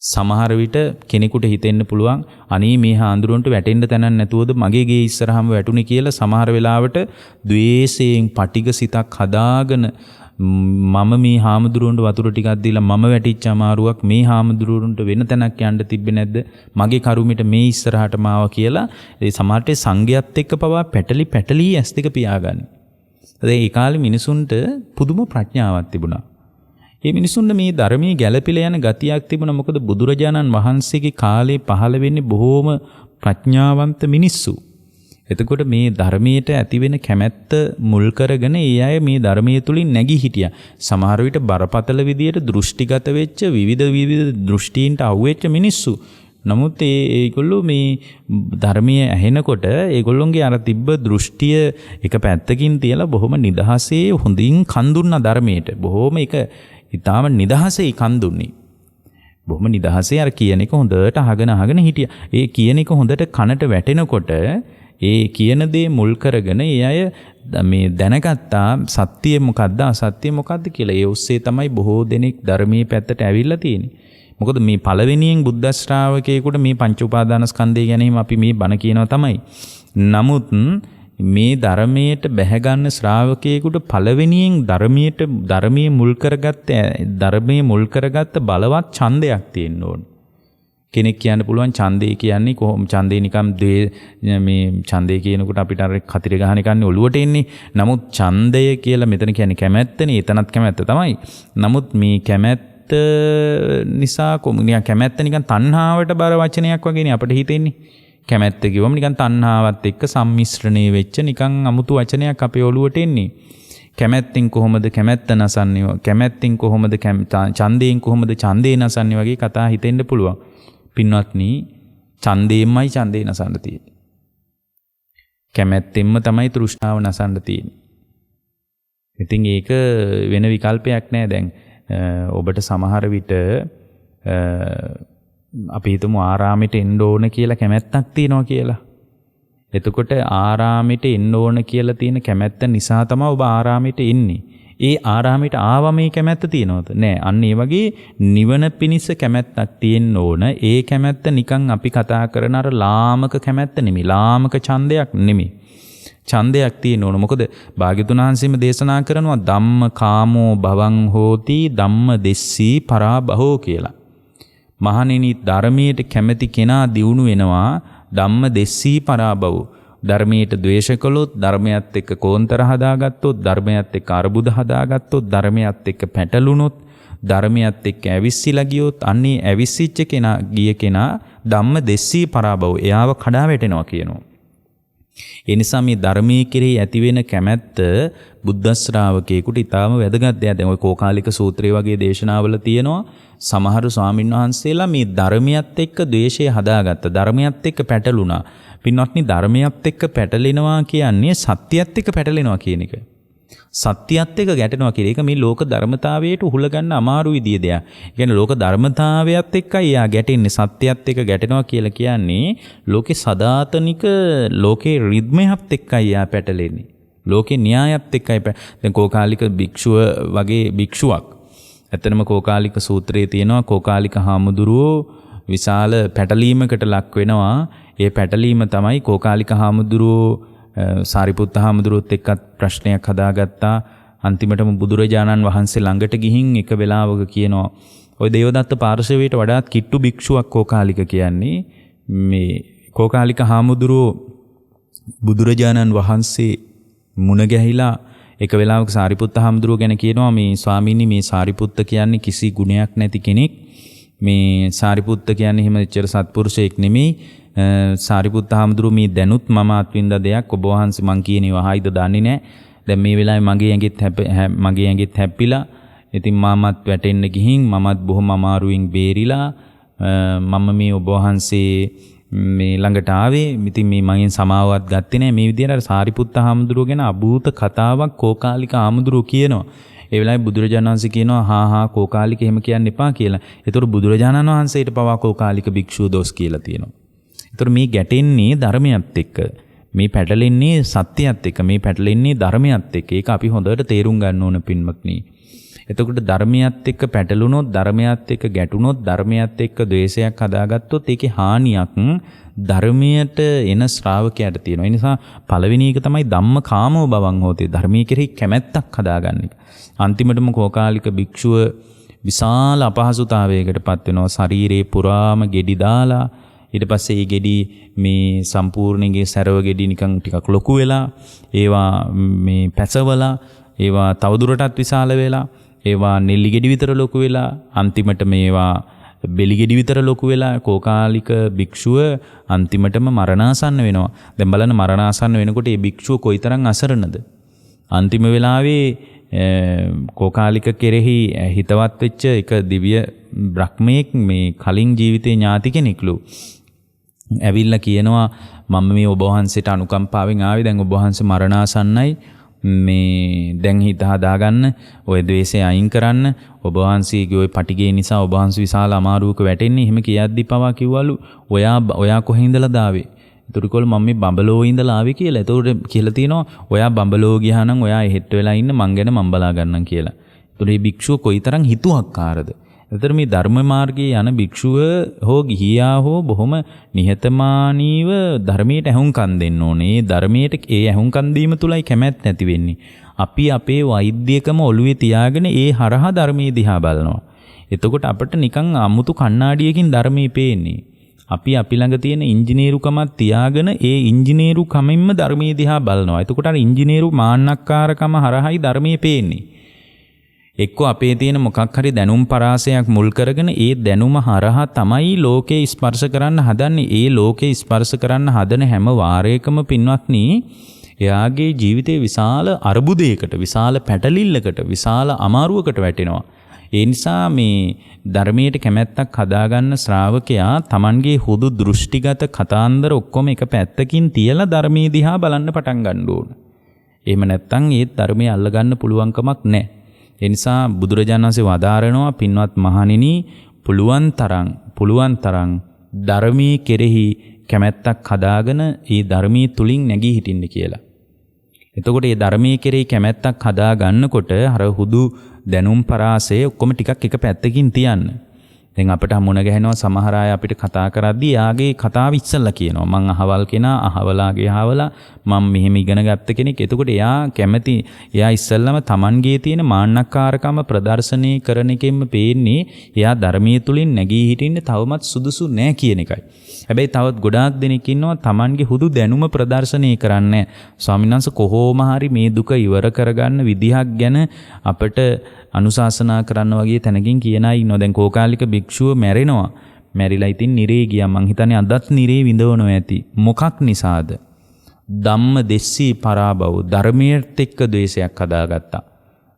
සමහර විට කෙනෙකුට හිතෙන්න පුළුවන් අනේ මේ හාඳුරන්ට වැටෙන්න තැනක් නැතුවද මගේ ගේ ඉස්සරහම වැටුනේ කියලා. සමහර වෙලාවට ද්වේෂයෙන් පටිග සිතක් හදාගෙන මම මේ හාමුදුරුවන්ට වතුර ටිකක් දීලා මම වැටිච්ච අමාරුවක් මේ හාමුදුරුවන්ට වෙන තැනක් යන්න තිබ්බේ නැද්ද? මගේ කරුමිට මේ ඉස්සරහටම ආවා කියලා ඒ සමහරට සංඝයාත් එක්ක පවා පැටලි ඇස් දෙක පියාගන්න. ඒ කාලේ මිනිසුන්ට පුදුම ප්‍රඥාවක් තිබුණා. මේ මිනිසුන්ට මේ ධර්මයේ ගැළපිලා යන ගතියක් තිබුණා. මොකද බුදුරජාණන් වහන්සේගේ කාලේ පහළ වෙන්නේ බොහෝම ප්‍රඥාවන්ත මිනිස්සු. එතකොට මේ ධර්මයට ඇතිවෙන කැමැත්ත මුල් කරගෙන ඒ අය මේ ධර්මයේ තුලින් නැගී හිටියා. සමහර විට බරපතල විදියට දෘෂ්ටිගත වෙච්ච විවිධ දෘෂ්ටීන්ට අහුවෙච්ච මිනිස්සු. නමුත් ඒගොල්ලෝ මේ ධර්මයේ ඇහෙනකොට ඒගොල්ලොන්ගේ අර තිබ්බ දෘෂ්ටිය එක පැත්තකින් තියලා බොහොම නිදහසේ හොඳින් කන් දුන්නා ධර්මයට. බොහොම ඒක ඊටාම නිදහසේ කන් දුන්නේ. බොහොම නිදහසේ අර කියන එක හොඳට අහගෙන හිටියා. ඒ කියන එක හොඳට කනට වැටෙනකොට ඒ කියන දේ මුල් කරගෙන ඒ අය මේ දැනගත්තා සත්‍ය මොකද්ද අසත්‍ය මොකද්ද කියලා. ඒ ඔස්සේ තමයි බොහෝ දෙනෙක් ධර්මයේ පැත්තට ඇවිල්ලා තියෙන්නේ. මොකද මේ පළවෙනියෙන් බුද්ධ ශ්‍රාවකයෙකුට මේ පංච උපාදානස්කන්ධය ගැනීම අපි මේ බණ කියනවා තමයි. නමුත් මේ ධර්මයට බැහැ ශ්‍රාවකයෙකුට පළවෙනියෙන් ධර්මයේ මුල් කරගත්ත බලවත් ඡන්දයක් තියෙන්න ඕන. කෙනෙක් කියන්න පුළුවන් ඡන්දේ කියන්නේ කොහොම ඡන්දේ නිකම් මේ ඡන්දේ කියනකොට අපිට අර කතිර ගහන එකන්නේ ඔළුවට එන්නේ. නමුත් ඡන්දය කියලා මෙතන කියන්නේ කැමැත්තනේ. එතනත් කැමැත්ත තමයි. නමුත් මේ කැමැත්ත නිසා කැමැත්ත නිකන් තණ්හාවට බර වචනයක් වගේනේ අපිට හිතෙන්නේ. කැමැත්ත කිව්වම නිකන් තණ්හාවත් එක්ක සම්මිශ්‍රණය වෙච්ච නිකන් අමුතු වචනයක් අපේ ඔළුවට එන්නේ. කැමැත්තෙන් කොහොමද කැමැත්ත නසන්නේ? කැමැත්තෙන් කොහොමද ඡන්දයෙන් කොහොමද ඡන්දේ නසන්නේ වගේ කතා හිතෙන්න පුළුවන්. පින්වත්නි, ඡන්දයෙන්මයි ඡන්දේ නසන්න තියෙන්නේ. කැමැත්තෙන්ම තමයි තෘෂ්ණාව නසන්න තියෙන්නේ. ඉතින් ඒක වෙන විකල්පයක් නෑ. දැන් ඔබට සමහර විට අපි හිතමු ආරාමෙට එන්න ඕන කියලා කැමැත්තක් තියෙනවා කියලා. එතකොට ආරාමෙට එන්න ඕන කියලා තියෙන කැමැත්ත නිසා තමයි ඔබ ආරාමෙට එන්නේ. ඒ ආරාමෙට ආව මේ කැමැත්ත තියෙනවද? නෑ. අන්න ඒ වගේ නිවන පිණිස කැමැත්තක් තියෙන්න ඕන. ඒ කැමැත්ත නිකන් අපි කතා කරන අර ලාමක කැමැත්ත නෙමෙයි. ලාමක ඡන්දයක් නෙමෙයි. ඡන්දයක් තියෙන්න ඕන. මොකද භාග්‍යතුන් වහන්සේම දේශනා කරනවා ධම්ම කාමෝ භවං හෝති ධම්ම දෙස්සී පරාබහෝ කියලා. මහණෙනි, ධර්මයට කැමැති කෙනා දියුණු වෙනවා ධම්ම දෙස්සී පරාබහෝ. ධර්මයට ද්වේෂ කළොත්, ධර්මයත් එක්ක කෝන්තර හදාගත්තොත්, ධර්මයත් එක්ක අරුබුද හදාගත්තොත්, ධර්මයත් එක්ක පැටලුනොත්, ධර්මයත් එක්ක ඇවිස්සීලා ගියොත්, අන්නේ ඇවිස්සිච්ච කෙනා ගිය කෙනා ධම්ම දෙස්සී පරාබහෝ. එයාව කඩා වැටෙනවා කියනවා. ඒ නිසා මේ ධර්මයේ කෙරෙහි ඇතිවෙන කැමැත්ත බුද්ධ ශ්‍රාවකයෙකුට ඊටාම වැදගත් දෙයක්. දැන් ඔය කෝකාලික සූත්‍රය වගේ දේශනාවල තියෙනවා සමහර ස්වාමීන් වහන්සේලා මේ ධර්මයත් එක්ක ද්වේෂය හදාගත්ත. ධර්මයත් එක්ක පැටලුණා. පින්වත්නි, ධර්මයත් එක්ක පැටලෙනවා කියන්නේ සත්‍යයත් එක්ක පැටලෙනවා කියන එක. සත්‍යයත් එක්ක ගැටෙනවා කියන එක මේ ලෝක ධර්මතාවයට උහුල ගන්න අමාරු විදිය දෙයක්. ඒ කියන්නේ ලෝක ධර්මතාවයත් එක්කයි යා ගැටෙන්නේ. සත්‍යයත් එක්ක ගැටෙනවා කියලා කියන්නේ ලෝකේ සදාතනික ලෝකේ රිද්මයත් එක්කයි යා පැටලෙන්නේ. ලෝකේ න්‍යායත් එක්කයි. දැන් කෝකාලික භික්ෂුව වගේ භික්ෂුවක්. ඇත්තනම කෝකාලික සූත්‍රයේ තියෙනවා කෝකාලික හාමුදුරුවෝ විශාල පැටලීමකට ලක් වෙනවා. ඒ පැටලීම තමයි කෝකාලික හාමුදුරුවෝ සාරිපුත්ත හාමුදුරුවොත් එක්කත් ප්‍රශ්නයක් හදාගත්තා. අන්තිමටම බුදුරජාණන් වහන්සේ ළඟට ගිහින් එක වෙලාවක කියනවා ඔය දේවදත්ත පාර්ශවයට වඩාත් කිට්ටු භික්ෂුවක් කෝකාලික කියන්නේ. මේ කෝකාලික හාමුදුරුවෝ බුදුරජාණන් වහන්සේ මුණ ගැහිලා එක වෙලාවක සාරිපුත්ත හාමුදුරුවෝ ගැන කියනවා මේ ස්වාමීනි මේ සාරිපුත්ත කියන්නේ කිසි ගුණයක් නැති කෙනෙක්. මේ සාරිපුත්ත කියන්නේ එහෙම එච්චර සත්පුරුෂයෙක් නෙමෙයි. සාරිපුත්ත හාමුදුරුවෝ මේ දැනුත් මම අත්විඳ දෙයක් ඔබ වහන්සේ මං කියන්නේ වහයිද දන්නේ නැහැ. දැන් මේ වෙලාවේ මගේ ඇඟෙත් හැප්පිලා ඉතින් මමත් වැටෙන්න ගිහින් මමත් බොහොම අමාරුවෙන් බේරිලා මම මේ ඔබ වහන්සේ මේ ළඟට ආවේ. ඉතින් මේ මගෙන් සමාවවත් ගත්තේ නැහැ. මේ විදිහට අර සාරිපුත්ත හාමුදුරුවෝ ගැන අභූත කතාවක් කෝකාලික හාමුදුරුවෝ කියනවා. ඒ වෙලාවේ බුදුරජාණන් වහන්සේ කියනවා හා කෝකාලික එහෙම කියන්න එපා කියලා. ඒතර බුදුරජාණන් වහන්සේට පවා කෝකාලික භික්ෂුව දොස් කියලා තියෙනවා. ඒතර මේ ගැටෙන්නේ ධර්මයත් එක්ක. මේ පැටලෙන්නේ සත්‍යයත් එක්ක. මේ පැටලෙන්නේ ධර්මයත් එක්ක. ඒක අපි හොඳට තේරුම් ගන්න ඕන පින්වත්නි. එතකොට ධර්මයත් එක්ක පැටලුනොත්, ධර්මයත් එක්ක ගැටුනොත්, ධර්මයත් එක්ක ද්වේෂයක් හදාගත්තොත් ඒකේ හානියක් ධර්මයට එන ශ්‍රාවකයාට තියෙනවා. ඒ නිසා පළවෙනි එක තමයි ධම්ම කාමෝ භවං හෝතේ. ධර්මයේ කෙරෙහි කැමැත්තක් හදාගන්න එක. අන්තිමටම කෝකාලික භික්ෂුව විශාල අපහසුතාවයකටපත් වෙනවා. ශරීරේ පුරාම ගෙඩි දාලා ඊට පස්සේ මේ ගෙඩි මේ සම්පූර්ණයේ සැරව ගෙඩි නිකන් ටිකක් ලොකු වෙලා ඒවා මේ පැසවලා ඒවා තවදුරටත් විශාල වෙලා ඒවා නෙල්ලි ගෙඩි විතර ලොකු වෙලා අන්තිමට මේවා බෙලි ගෙඩි විතර ලොකු වෙලා කෝකාලික භික්ෂුව අන්තිමටම මරණාසන්න වෙනවා. දැන් බලන්න මරණාසන්න වෙනකොට මේ භික්ෂුව කොයිතරම් අසරණද. අන්තිම වෙලාවේ කෝකාලික කෙරෙහි හිතවත් වෙච්ච එක දිව්‍ය බ්‍රහ්මයෙක් මේ කලින් ජීවිතේ ඥාති කෙනෙක්ලු ඇවිල්ලා කියනවා මම මේ ඔබ වහන්සේට අනුකම්පාවෙන් ආවේ. දැන් ඔබ වහන්සේ මරණාසන්නයි. මේ දැන් හිත හදාගන්න, ඔය ද්වේෂය අයින් කරන්න. ඔබ වහන්සේගේ ওই පටිගේ නිසා ඔබ වහන්සේ විශාල අමාරුවක වැටෙන්නේ. එහෙම කියද්දි පවා කිව්වලු ඔයා කොහේ ඉඳලාද ආවේ? ඒතරකොල් මම මේ බඹලෝ ඉඳලා ආවේ කියලා. ඒතකොට කියලා තියෙනවා ඔයා බඹලෝ ගියා නම් ඔයා එහෙත් වෙලා ඉන්න මං ගැන මං බලා ගන්නම් කියලා. ඒතකොට මේ භික්ෂුව කොයිතරම් හිතුවක්කාරද? ඒතර මේ ධර්ම මාර්ගයේ යන භික්ෂුව හෝ ගිහියා හෝ බොහොම නිහතමානීව ධර්මයට ඇහුම්කන් දෙන්න ඕනේ. ධර්මයට ඒ ඇහුම්කන් දීම තුලයි කැමැත්ත නැති වෙන්නේ. අපි අපේ වෛද්‍යකම ඔළුවේ තියාගෙන ඒ හරහා ධර්මයේ දිහා බලනවා. එතකොට අපිට නිකන් අමුතු කණ්ණාඩියකින් ධර්මයේ පේන්නේ. අපි ළඟ තියෙන ඉංජිනේරුකමක් තියාගෙන ඒ ඉංජිනේරු කමින්ම ධර්මයේ දිහා බලනවා. එතකොට අර ඉංජිනේරු මාන්නක්කාරකම හරහායි ධර්මයේ පේන්නේ. එක්කෝ අපේ තියෙන මොකක් හරි දැනුම් පරාසයක් මුල් කරගෙන ඒ දැනුම හරහා තමයි ලෝකේ ස්පර්ශ කරන්න හදන්නේ. ඒ ලෝකේ ස්පර්ශ කරන්න හදන හැම වාරයකම පින්වත්නි එයාගේ ජීවිතේ විශාල අර්බුදයකට, විශාල පැටලිල්ලකට, විශාල අමාරුවකට වැටෙනවා. ඒ නිසා මේ ධර්මයට කැමැත්තක් හදාගන්න ශ්‍රාවකයා Tamanගේ හුදු දෘෂ්ටිගත කතාන්දර ඔක්කොම එක පැත්තකින් තියලා ධර්මයේ දිහා බලන්න පටන් ගන්න ඕන. එහෙම නැත්නම් ඒ ධර්මයේ අල්ලගන්න පුළුවන්කමක් නැහැ. ඒ නිසා බුදුරජාණන් වහන්සේ වදාරනවා පින්වත් මහණෙනි පුළුවන් තරම් ධර්මයේ කෙරෙහි කැමැත්තක් හදාගෙන ඒ ධර්මයේ තුලින් නැගී හිටින්න කියලා. එතකොට මේ ධර්මයේ කෙරෙහි කැමැත්තක් හදා ගන්නකොට අර හුදු දැනුම් පරාසය ඔක්කොම ටිකක් එක පැත්තකින් තියන්න. දැන් අපිට හමුණ ගැහෙනවා සමහර අය අපිට කතා කරද්දී යාගේ කතාව ඉස්සල්ලා කියනවා. මං අහවල් කෙනා, අහවලාගේ අහවලා, මම මෙහෙම ඉගෙන ගත්ත කෙනෙක්. එතකොට එයා කැමති, එයා ඉස්සල්ලාම Tamanගේ තියෙන මාන්නක්කාරකම ප්‍රදර්ශනය කරන එකෙන්ම පේන්නේ එයා ධර්මයේ තුලින් නැගී හිටින්න තවමත් සුදුසු නෑ කියන එකයි. හැබැයි තවත් ගොඩාක් දෙනෙක් ඉන්නවා Tamanගේ හුදු දැනුම ප්‍රදර්ශනය කරන්නේ. ස්වාමීන් වහන්සේ කොහොම හරි මේ දුක ඉවර කරගන්න විදිහක් ගැන අපිට අනුශාසනා කරන්න වගේ තැනකින් කියන අය ඉන්නවා. දැන් කෝකාලික භික්ෂුව මැරෙනවා. මැරිලා ඉතින් නිරේ ගියා. මං හිතන්නේ අදත් නිරේ විඳවනවා ඇති. මොකක් නිසාද? ධම්ම දෙස්සී පරාභව. ධර්මයට එක්ක ද්වේෂයක් හදාගත්තා.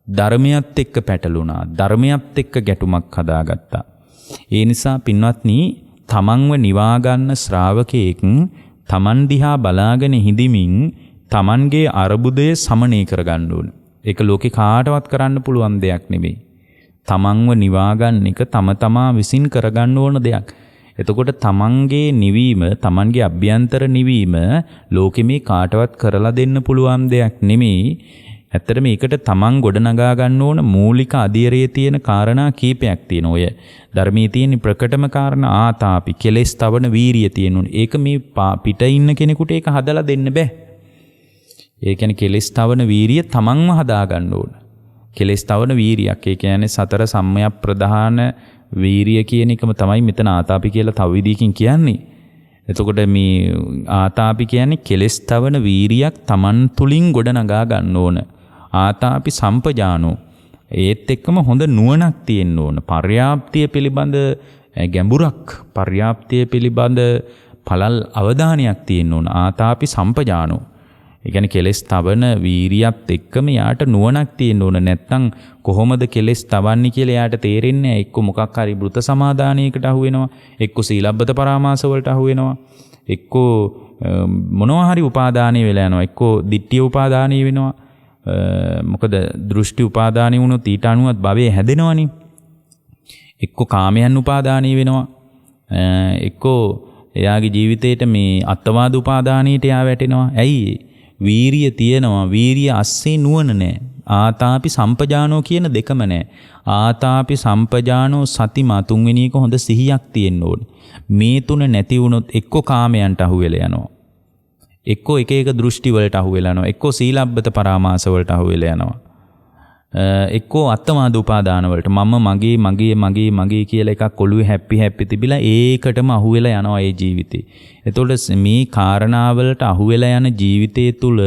ධර්මයට එක්ක පැටලුණා. ධර්මයට එක්ක ගැටුමක් හදාගත්තා. ඒ නිසා පින්වත්නි තමන්ව නිවා ගන්න ශ්‍රාවකයෙක් තමන් දිහා බලාගෙන හිඳමින් තමන්ගේ අරුබුදය සමනය කරගන්න ඕන. ඒක ලෝකේ කාටවත් කරන්න පුළුවන් දෙයක් නෙවෙයි. තමන්ව නිවා ගන්න එක තම තමා විසින් කරගන්න ඕන දෙයක්. එතකොට තමන්ගේ නිවීම, තමන්ගේ අභ්‍යන්තර නිවීම ලෝකෙ මේ කාටවත් කරලා දෙන්න පුළුවන් දෙයක් නෙමෙයි. ඇත්තට මේකට තමන් ගොඩනගා ගන්න ඕන මූලික අධීරයේ තියෙන කාරණා කීපයක් තියෙනවා. ඔය ධර්මයේ තියෙන ප්‍රකටම කාරණා ආතාපි, කෙලෙස් තවන වීරිය තියෙනුනේ. ඒක මේ පිට ඉන්න කෙනෙකුට ඒක හදලා දෙන්න බෑ. ඒ කියන්නේ කෙලෙස් තවන වීරිය තමන්ම හදා ගන්න ඕන. කෙලෙස් තවන වීරියක්. ඒ කියන්නේ සතර සම්‍යක් ප්‍රධාන වීරිය කියන එකම තමයි මෙතන ආතාපි කියලා තව විදිහකින් කියන්නේ. එතකොට මේ ආතාපි කියන්නේ කෙලෙස් තවන වීරියක් තමන් තුලින් ගොඩ නගා ගන්න ඕන. ආතාපි සම්පජානෝ. ඒත් එක්කම හොඳ නුවණක් තියෙන්න ඕන. පර්යාප්තිය පිළිබඳ ගැඹුරක්, පර්යාප්තිය පිළිබඳ පළල් අවධානයක් තියෙන්න ඕන. ආතාපි සම්පජානෝ. ඒ කියන්නේ කෙලෙස් තවන වීරියත් එක්කම යාට නුවණක් තියෙන්න ඕන. නැත්නම් කොහොමද කෙලෙස් තවන්නේ කියලා යාට තේරෙන්නේ නැහැ. එක්ක මොකක් හරි වෘත සමාදානයකට අහු වෙනවා, එක්ක සීලබ්බත පරාමාස වලට අහු වෙනවා, එක්ක මොනවා හරි උපාදානය වෙලා යනවා, එක්ක ditthිය උපාදානය වෙනවා. මොකද දෘෂ්ටි උපාදානය වුණොත් ඊට අනුවත් භවයේ හැදෙනවනේ. එක්ක කාමයන් උපාදානය වෙනවා, එක්ක එයාගේ ජීවිතේට මේ අත්වාද උපාදානීට යා වැටෙනවා. ඇයි? වීරිය තියෙනවා, වීරිය අස්සේ නුවණ නැහැ. ආතාපි සම්පජානෝ කියන දෙකම නැහැ. ආතාපි සම්පජානෝ සතිමා තුන්වෙනි එක හොඳ සිහියක් තියෙන්න ඕනේ. මේ තුන නැති වුණොත් එක්ක කාමයන්ට අහු වෙලා යනවා, එක්ක එක එක දෘෂ්ටි වලට අහු වෙලා යනවා, එක්ක සීලබ්බත පරාමාස වලට අහු වෙලා යනවා, එක්ක අත්තමාද උපාදාන වලට මගේ කියලා එකක් ඔළුවේ හැප්පි තිබිලා ඒකටම අහු වෙලා යනවා ඒ ජීවිතේ. එතකොට මේ කාරණාවලට අහු වෙලා යන ජීවිතයේ තුල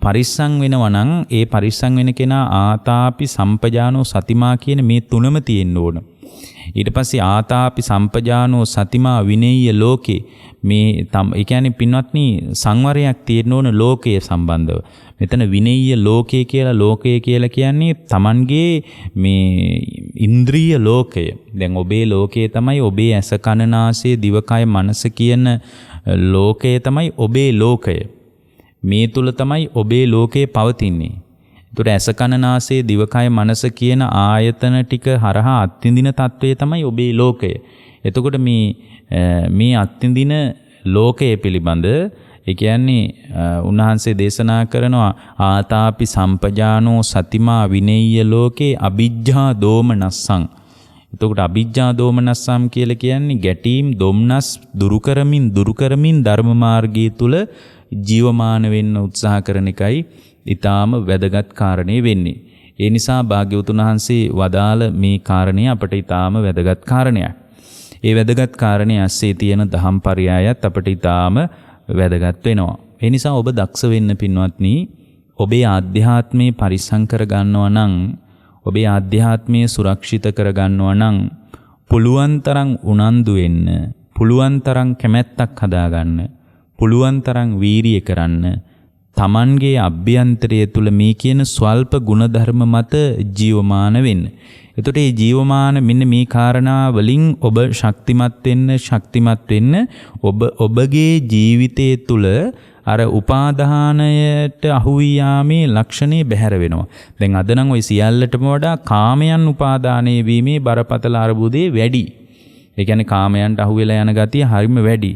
පරිස්සම් වෙනවා නම් ඒ පරිස්සම් වෙන කෙනා ආතාපි සම්පජානෝ සතිමා කියන මේ තුනම තියෙන්න ඕන. ඊට පස්සේ ආතාපි සම්පජානෝ සතිමා විනේය ලෝකේ මේ ඒ කියන්නේ පින්වත්නි සංවරයක් තියෙන්න ඕන ලෝකයේ සම්බන්ධව. මෙතන විනේය ලෝකයේ කියලා ලෝකය කියලා කියන්නේ Tamanගේ මේ ඉන්ද්‍රිය ලෝකය. දැන් ඔබේ ලෝකය තමයි ඔබේ ඇස කන නාසය දිවකය මනස කියන ලෝකය තමයි ඔබේ ලෝකය. මේ තුල තමයි ඔබේ ලෝකේ පවතින්නේ. ඒතර ඇස කන නාසය දිවකය මනස කියන ආයතන ටික හරහා අත්විඳින తත්වය තමයි ඔබේ ලෝකය. එතකොට මේ අත්විඳින ලෝකයේ පිළිබඳ ඒ කියන්නේ උන්වහන්සේ දේශනා කරනවා ආතාපි සම්පජානෝ සතිමා විනේය ලෝකේ අ비ජ්ජා දෝමනස්සං. එතකොට අ비ජ්ජා දෝමනස්සම් කියලා කියන්නේ ගැටීම් දොම්නස් දුරු කරමින් ධර්ම මාර්ගය තුල ජීවමාන වෙන්න උත්සාහ කරන එකයි ඊටාම වැදගත් කාරණේ වෙන්නේ. ඒ නිසා භාග්‍යවතුන් වහන්සේ වදාළ මේ කාරණේ අපට ඊටාම වැදගත් කාරණයක්. ඒ වැදගත් කාරණේ ඇස්සේ තියෙන දහම් පරයයත් අපට ඊටාම වැදගත් වෙනවා. ඒ නිසා ඔබ දක්ෂ වෙන්න පින්වත්නි, ඔබේ ආධ්‍යාත්මය පරිසම් කර ගන්නවා නම්, ඔබේ ආධ්‍යාත්මය සුරක්ෂිත කර ගන්නවා නම් පුළුවන් තරම් උනන්දු වෙන්න, පුළුවන් තරම් කැමැත්තක් හදාගන්න, පුළුවන් තරම් වීරිය කරන්න. Tamanගේ අභ්‍යන්තරය තුල මේ කියන ස්වල්ප ගුණධර්ම මත ජීවමාන වෙන්න. එතකොට මේ ජීවමාන මෙන්න මේ කාරණා වලින් ඔබ ශක්තිමත් වෙන්න ඔබගේ ජීවිතයේ තුල අර උපාදානයට අහු යාමේ ලක්ෂණේ බැහැර වෙනවා. දැන් අද නම් ওই සියල්ලටම වඩා කාමයන් උපාදානයේ වීමේ බරපතල අරුබුදේ වැඩි. ඒ කියන්නේ කාමයන්ට අහු වෙලා යන ගතිය හරිම වැඩි.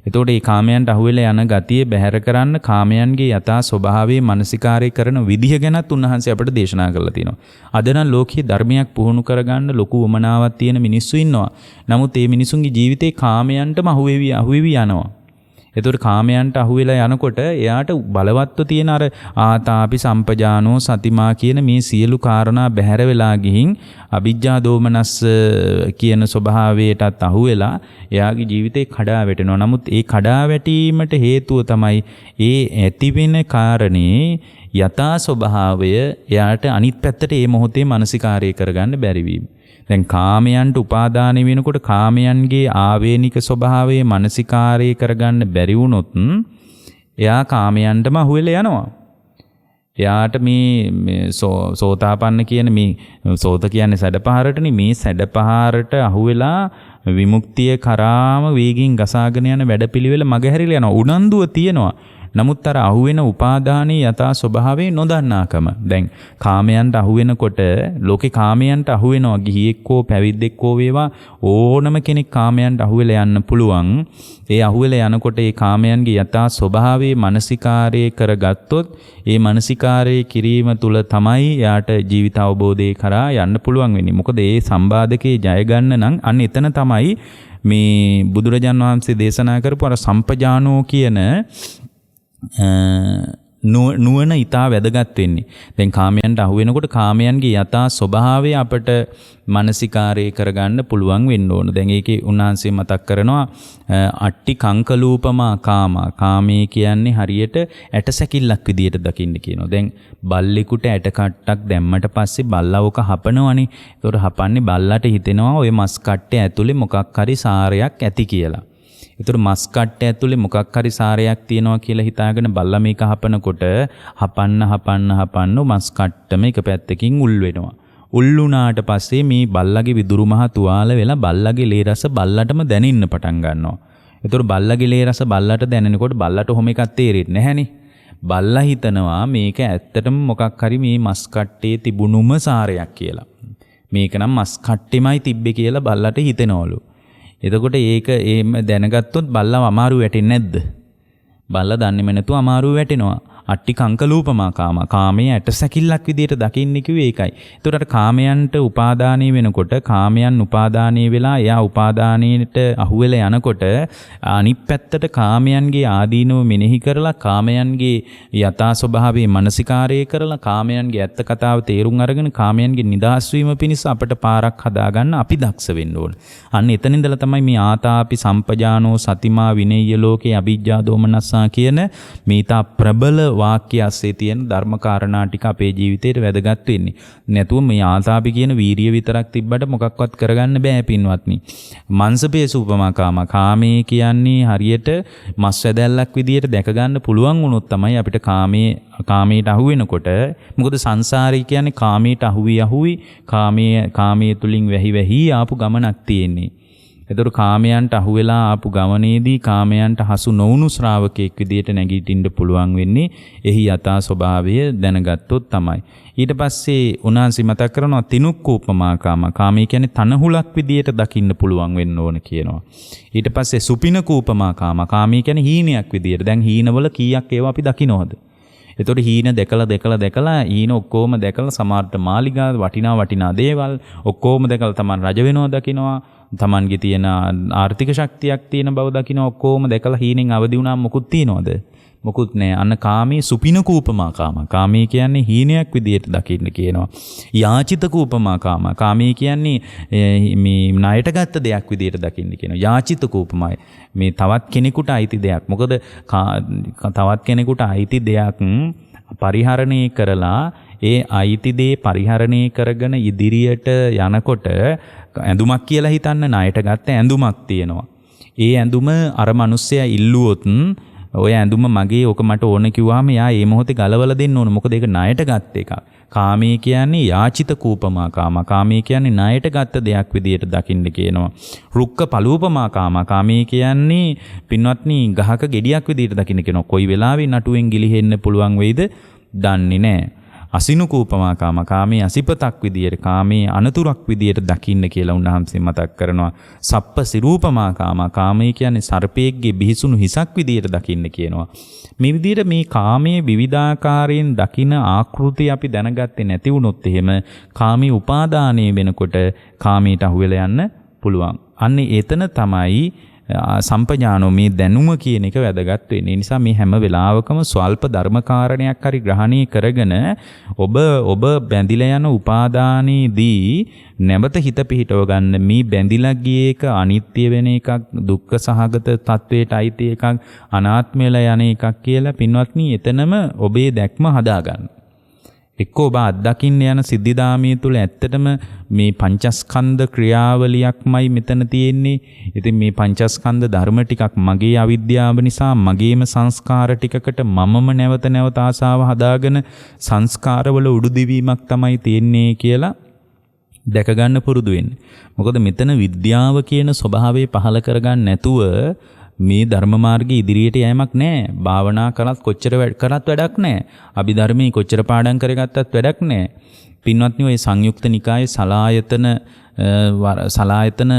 එතකොට මේ කාමයන්ට අහු වෙලා යන ගතිය බැහැර කරන්න කාමයන්ගේ යථා ස්වභාවයේ මානසිකාරය කරන විදිහ ගැනත් උන්වහන්සේ අපට දේශනා කරලා තියෙනවා. අද නම් ලෝකයේ ධර්මයක් පුහුණු කරගන්න ලොකු උමනාවක් තියෙන මිනිස්සු ඉන්නවා. නමුත් මේ මිනිසුන්ගේ ජීවිතේ කාමයන්ටම අහු වෙවි යනවා. එතකොට කාමයන්ට අහු වෙලා යනකොට එයාට බලවත්ව තියෙන අර ආතාපි සම්පජානෝ සතිමා කියන මේ සියලු කාරණා බැහැර වෙලා ගිහින් අවිජ්ජා දෝමනස් කියන ස්වභාවයටත් අහු වෙලා එයාගේ ජීවිතේ කඩා වැටෙනවා. නමුත් ඒ කඩා වැටීමට හේතුව තමයි ඒ ඇතිවෙන කාරණේ යථා ස්වභාවය එයාට අනිත් පැත්තට මේ මොහොතේ මානසිකාරය කරගන්න බැරි වීම. දැන් කාමයන්ට උපාදානය වෙනකොට කාමයන්ගේ ආවේනික ස්වභාවයේ මානසිකාරය කරගන්න බැරි වුණොත් එයා කාමයන්ටම අහු වෙලා යනවා. එයාට මේ සෝතාපන්න කියන මේ සෝත කියන්නේ සැඩපහරටනේ, මේ සැඩපහරට අහු වෙලා විමුක්තිය කරාම වේගින් ගසාගෙන යන වැඩපිළිවෙල මගහැරිලා යනවා. උනන්දුව තියෙනවා. නමුත් අර අහුවෙන උපාදානයේ යථා ස්වභාවය නොදන්නාකම. දැන් කාමයන්ට අහුවෙනකොට ලෝකේ කාමයන්ට අහුවෙනවා. ගිහියෙක්කෝ පැවිද්දෙක්කෝ වේවා ඕනම කෙනෙක් කාමයන්ට අහුවෙලා යන්න පුළුවන්. ඒ අහුවෙලා යනකොට ඒ කාමයන්ගේ යථා ස්වභාවයේ මානසිකාරය කරගත්තොත් ඒ මානසිකාරය කිරීම තුල තමයි යාට ජීවිත අවබෝධය කරා යන්න පුළුවන් වෙන්නේ. මොකද ඒ සම්බාධකේ ජය ගන්න නම් අන්න එතන තමයි මේ බුදුරජාන් වහන්සේ දේශනා කරපු අර සම්පජානෝ කියන නුවණ ඊටා වැදගත් වෙන්නේ. දැන් කාමයන්ට අහු වෙනකොට කාමයන්ගේ යථා ස්වභාවය අපට මානසිකාරය කරගන්න පුළුවන් වෙන්න ඕන. දැන් ඒකේ උන්වහන්සේ මතක් කරනවා අට්ටි කංකලූපමා කාමා. කාමයේ කියන්නේ හරියට ඇටසැකිල්ලක් විදියට දකින්න කියනවා. දැන් බල්ලෙකුට ඇට කට්ටක් දැම්මට පස්සේ බල්ලා ඕක හපනවනේ. ඒතකොට හපන්නේ බල්ලාට හිතෙනවා ওই මස් කට්ටේ ඇතුලේ මොකක් හරි සාරයක් ඇති කියලා. ඒතර මස් කට්ට ඇතුලේ මොකක් හරි සාරයක් තියෙනවා කියලා හිතාගෙන බල්ලා මේක හපනකොට හපන්න මස් කට්ටම එක පැත්තකින් උල් වෙනවා. උල් වුණාට පස්සේ මේ බල්ලාගේ විදුරු මහ තුවාල වෙලා බල්ලාගේ ලේ රස බල්ලටම දැනෙන්න පටන් ගන්නවා. ඒතර බල්ලාගේ ලේ රස බල්ලට දැනෙනකොට බල්ලට ඔහොම එකක් තේරෙන්නේ නැහනේ. බල්ලා හිතනවා මේක ඇත්තටම මොකක් හරි මේ මස් කට්ටේ තිබුණුම සාරයක් කියලා. මේක නම් මස් කට්ටෙමයි තිබ්බේ කියලා බල්ලට හිතෙනවලු. එතකොට ඒක එහෙම දැනගත්තොත් බල්ලව අමාරු වැටෙන්නේ නැද්ද? බල්ලා දන්නේම නැතුව අමාරු වැටෙනවා. අට්ටි කංකලූපමා කාම. කාමයේ ඇටසැකිල්ලක් විදියට දකින්න කිව්වේ ඒකයි. ඒතකොට කාමයන්ට උපාදානීය වෙනකොට කාමයන් උපාදානීය වෙලා එයා උපාදානීයට අහුවෙලා යනකොට අනිත් පැත්තට කාමයන්ගේ ආදීනව මෙනෙහි කරලා කාමයන්ගේ යථා ස්වභාවයේ මනසිකාරය කරලා කාමයන්ගේ ඇත්ත කතාව තේරුම් අරගෙන කාමයන්ගේ නිදහස් වීම පිණිස අපට පාරක් හදාගන්න අපි දක්ෂ වෙන්න ඕන. අන්න එතන ඉඳලා තමයි මේ ආතාපි සම්පජානෝ සතිමා විනේය ලෝකේ අවිජ්ජා දෝමනස්සා කියන මේතා ප්‍රබල වාක්‍ය ඇස්සේ තියෙන ධර්මකාරණා ටික අපේ ජීවිතේට වැදගත් වෙන්නේ. නැතුව මේ ආතාපි කියන වීරිය විතරක් තිබ්බට මොකක්වත් කරගන්න බෑ පින්වත්නි. මංසපේසු උපමා කාම. කාමයේ කියන්නේ හරියට මස් වැදැල්ලක් විදියට දැක ගන්න පුළුවන් වුණොත් තමයි අපිට කාමයට අහු වෙනකොට, මොකද සංසාරය කියන්නේ කාමයට අහුවි කාමයේ තුලින් වැහි ආපු ගමනක් තියෙන්නේ. ඒතර කාමයන්ට අහු වෙලා ආපු ගමනේදී කාමයන්ට හසු නොවුණු ශ්‍රාවකෙක් විදියට නැගිටින්න පුළුවන් වෙන්නේ එහි යථා ස්වභාවය දැනගත්තොත් තමයි. ඊට පස්සේ උන්වහන්සේ මතක් කරනවා තිනුක්කූපමා කාම. කාමයේ කියන්නේ තනහුලක් විදියට දකින්න පුළුවන් වෙන්න ඕන කියනවා. ඊට පස්සේ සුපිනකූපමා කාම. කාමයේ කියන්නේ හීනයක් විදියට. දැන් හීනවල කීයක් ඒවා අපි දකින්නවද? එතකොට හීන දැකලා හීන ඔක්කොම දැකලා සමහරට මාලිගා වටිනා දේවල් ඔක්කොම දැකලා තමන් රජ වෙනවා දකින්නවා. තමන්ගේ තියෙන ආර්ථික ශක්තියක් තියෙන බව දකින්න ඔක්කොම දැකලා හීනෙන් අවදි වුණාම මොකුත් තියනවද? මොකුත් නැහැ. අන්න කාමයේ සුපිනකූපමා කාම. කාමයේ කියන්නේ හීනයක් විදියට දකින්න කියනවා. යාචිතකූපමා කාම. කාමයේ කියන්නේ මේ ණයට ගත්ත දෙයක් විදියට දකින්න කියනවා. යාචිතකූපමයි. මේ තවත් කෙනෙකුට අයිති දෙයක්. මොකද තවත් කෙනෙකුට අයිති දෙයක් පරිහරණය කරලා ඒ අයිති දේ පරිහරණය කරගෙන ඉදිරියට යනකොට ඇඳුමක් කියලා හිතන්න ණයට ගත්ත ඇඳුමක් තියෙනවා. ඒ ඇඳුම අර මිනිස්සයා ඉල්ලුවොත් ඔය ඇඳුම මගේ ඕක මට ඕන කිව්වම යා ඒ මොහොතේ ගලවලා දෙන්න ඕන. මොකද ඒක ණයට ගත්ත එකක්. කාමයේ කියන්නේ යාචිත කූපමා කාම. කාමයේ කියන්නේ ණයට ගත්ත දෙයක් විදියට දකින්න කියනවා. රුක්ක පලූපමා කාම. කාමයේ කියන්නේ පින්වත්නි ගහක ගෙඩියක් විදියට දකින්න කියනවා. කොයි වෙලාවෙ නටුවෙන් ගිලිහෙන්න පුළුවන් වෙයිද දන්නේ නැහැ. අසිනුකූපමා කාම. කාමයේ අසිපතක් විදියට කාමයේ අනතුරක් විදියට දකින්න කියලා උන්වහන්සේ මතක් කරනවා. සප්ප සිරූපමා කාම. කාමයේ කියන්නේ සර්පයෙක්ගේ බිහිසුණු හිසක් විදියට දකින්න කියනවා. මේ විදියට මේ කාමයේ විවිධාකාරයෙන් දකින ආකෘති අපි දැනගත්තේ නැති වුණොත් එහෙම කාමී උපාදානයේ වෙනකොට කාමයට අහු වෙලා යන්න පුළුවන්. අන්න එතන තමයි සම්පජානෝ මේ දැනුම කියන එක වැදගත් වෙන්නේ. ඒ නිසා මේ හැම වෙලාවකම ස්වල්ප ධර්මකාරණයක් හරි ග්‍රහණය කරගෙන ඔබ බැඳිලා යන උපාදානයේදී නැවත හිත පිහිටව ගන්න. මේ බැඳිලා ගිය එක අනිත්‍ය වෙන එකක්, දුක්ඛ සහගත තත්වයට අයිති එකක්, අනාත්මයලා යන එකක් කියලා පින්වත්නි එතනම ඔබේ දැක්ම හදාගන්න. එක්ක ඔබ අත්දකින්න යන සිද්ධාමයේ තුල ඇත්තටම මේ පංචස්කන්ධ ක්‍රියාවලියක්මයි මෙතන තියෙන්නේ. ඉතින් මේ පංචස්කන්ධ ධර්ම ටිකක් මගේ අවිද්‍යාව නිසා මගේම සංස්කාර ටිකකට මමම නැවත ආසාව හදාගෙන සංස්කාරවල උඩුදිවීමක් තමයි තියෙන්නේ කියලා දැක ගන්න පුරුදු වෙන්න. මොකද මෙතන විද්‍යාව කියන ස්වභාවය පහල කරගන්න නැතුව මේ ධර්ම මාර්ගයේ ඉදිරියට යෑමක් නැහැ. භාවනා කරත් කොච්චර කරත් වැඩක් නැහැ. අභිධර්මයේ කොච්චර පාඩම් කරගත්තත් වැඩක් නැහැ. පින්වත්නි ඔය සංයුක්ත නිකායේ සලායතන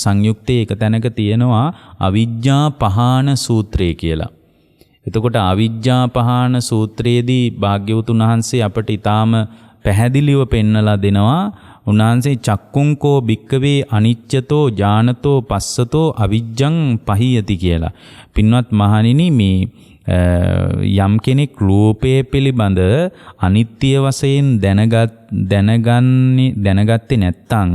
සංයුක්තයේ එක තැනක තියෙනවා අවිජ්ජා පහාන සූත්‍රය කියලා. එතකොට අවිජ්ජා පහාන සූත්‍රයේදී භාග්‍යවතුන් වහන්සේ අපට ඊටාම පැහැදිලිව පෙන්නලා දෙනවා. උන්වහන්සේ චක්කුංකෝ භික්කවේ අනිච්චතෝ ඥානතෝ පස්සතෝ අවිජ්ජං පහියති කියලා. පින්වත් මහණෙනි මේ යම් කෙනෙක් රූපය පිළිබඳ අනිත්‍ය වශයෙන් දැනගත්තේ නැත්තම්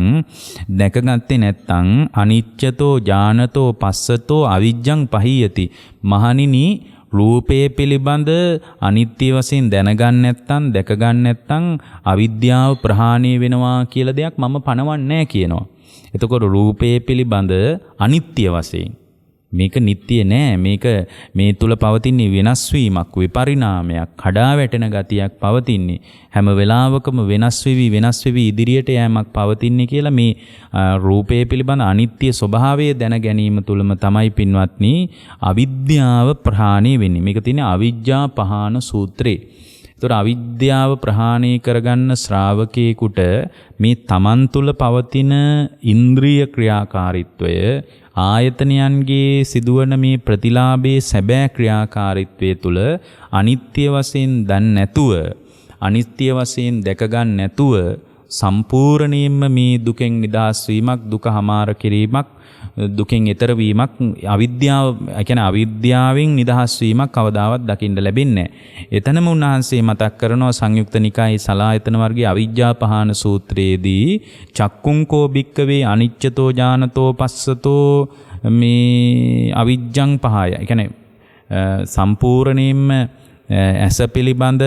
දැකගත්තේ නැත්තම් අනිච්චතෝ ඥානතෝ පස්සතෝ අවිජ්ජං පහියති. මහණෙනි රූපය පිළිබඳ අනිත්‍ය වශයෙන් දැනගන්න නැත්තම් දැකගන්න නැත්තම් අවිද්‍යාව ප්‍රහාණය වෙනවා කියලා දෙයක් මම පනවන්නේ නැහැ කියනවා. එතකොට රූපය පිළිබඳ අනිත්‍ය වශයෙන් මේක නිට්ටිය නෑ. මේක මේ තුල පවතින වෙනස් වීමක්, විපරිණාමයක්, කඩා වැටෙන ගතියක් පවතින්නේ. හැම වෙලාවකම වෙනස් වෙවි ඉදිරියට යෑමක් පවතින්නේ කියලා මේ රූපය පිළිබඳ අනිත්‍ය ස්වභාවය දැන ගැනීම තුලම තමයි පින්වත්නි අවිද්‍යාව ප්‍රහාණය වෙන්නේ. මේක තියෙන්නේ අවිජ්ජා පහාන සූත්‍රේ. ඒතර අවිද්‍යාව ප්‍රහාණය කරගන්න ශ්‍රාවකේකට මේ තමන් තුල පවතින ඉන්ද්‍රිය ක්‍රියාකාරීත්වය ආයතනයන්ගේ සිදුවන මේ ප්‍රතිලාභයේ සැබෑ ක්‍රියාකාරීත්වයේ තුල අනිත්‍ය වශයෙන් දන්නේ නැතුව අනිත්‍ය වශයෙන් දැක ගන්න නැතුව සම්පූර්ණයෙන්ම මේ දුකෙන් නිදහස් වීමක්, දුක හමාර කිරීමක්, දුකෙන් එතර වීමක්, අවිද්‍යාවෙන් නිදහස් වීමක් කවදාවත් දකින්න ලැබෙන්නේ නැහැ. එතනම උන්වහන්සේ මතක් කරනවා සංයුක්ත නිකායේ සලායතන වර්ගයේ අවිජ්ජා පහාන සූත්‍රයේදී චක්කුංකෝ භික්කවේ අනිච්චතෝ ඥානතෝ පස්සතෝ මේ අවිජ්ජං පහය. ඒ කියන්නේ සම්පූර්ණයෙන්ම ඇස පිළිබඳ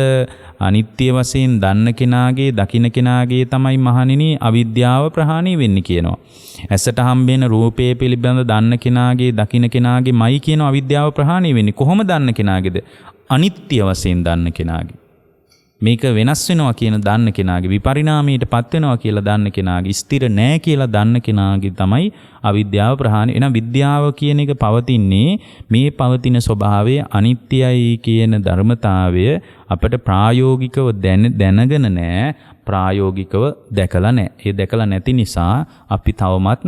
අනිත්‍ය වශයෙන් දන්න කෙනාගේ, දකින්න කෙනාගේ තමයි මහණෙනි අවිද්‍යාව ප්‍රහාණය වෙන්නේ කියනවා. ඇසට හම්බෙන රූපය පිළිබඳ දන්න කෙනාගේ, දකින්න කෙනාගේ මයි කියන අවිද්‍යාව ප්‍රහාණය වෙන්නේ. කොහොම දන්න කෙනාගේද? අනිත්‍ය වශයෙන් දන්න කෙනාගේ. මේක වෙනස් වෙනවා කියන දන්න කෙනාගේ, විපරිණාමයට පත් වෙනවා කියලා දන්න කෙනාගේ, ස්ථිර නෑ කියලා දන්න කෙනාගේ තමයි අවිද්‍යාව ප්‍රහාණය. එහෙනම් විද්‍යාව කියන එක පවතින්නේ මේ පවතින ස්වභාවය අනිත්‍යයි කියන ධර්මතාවය අපිට ප්‍රායෝගිකව දැනගෙන නෑ, ප්‍රායෝගිකව දැකලා නෑ. ඒ දැකලා නැති නිසා අපි තවමත්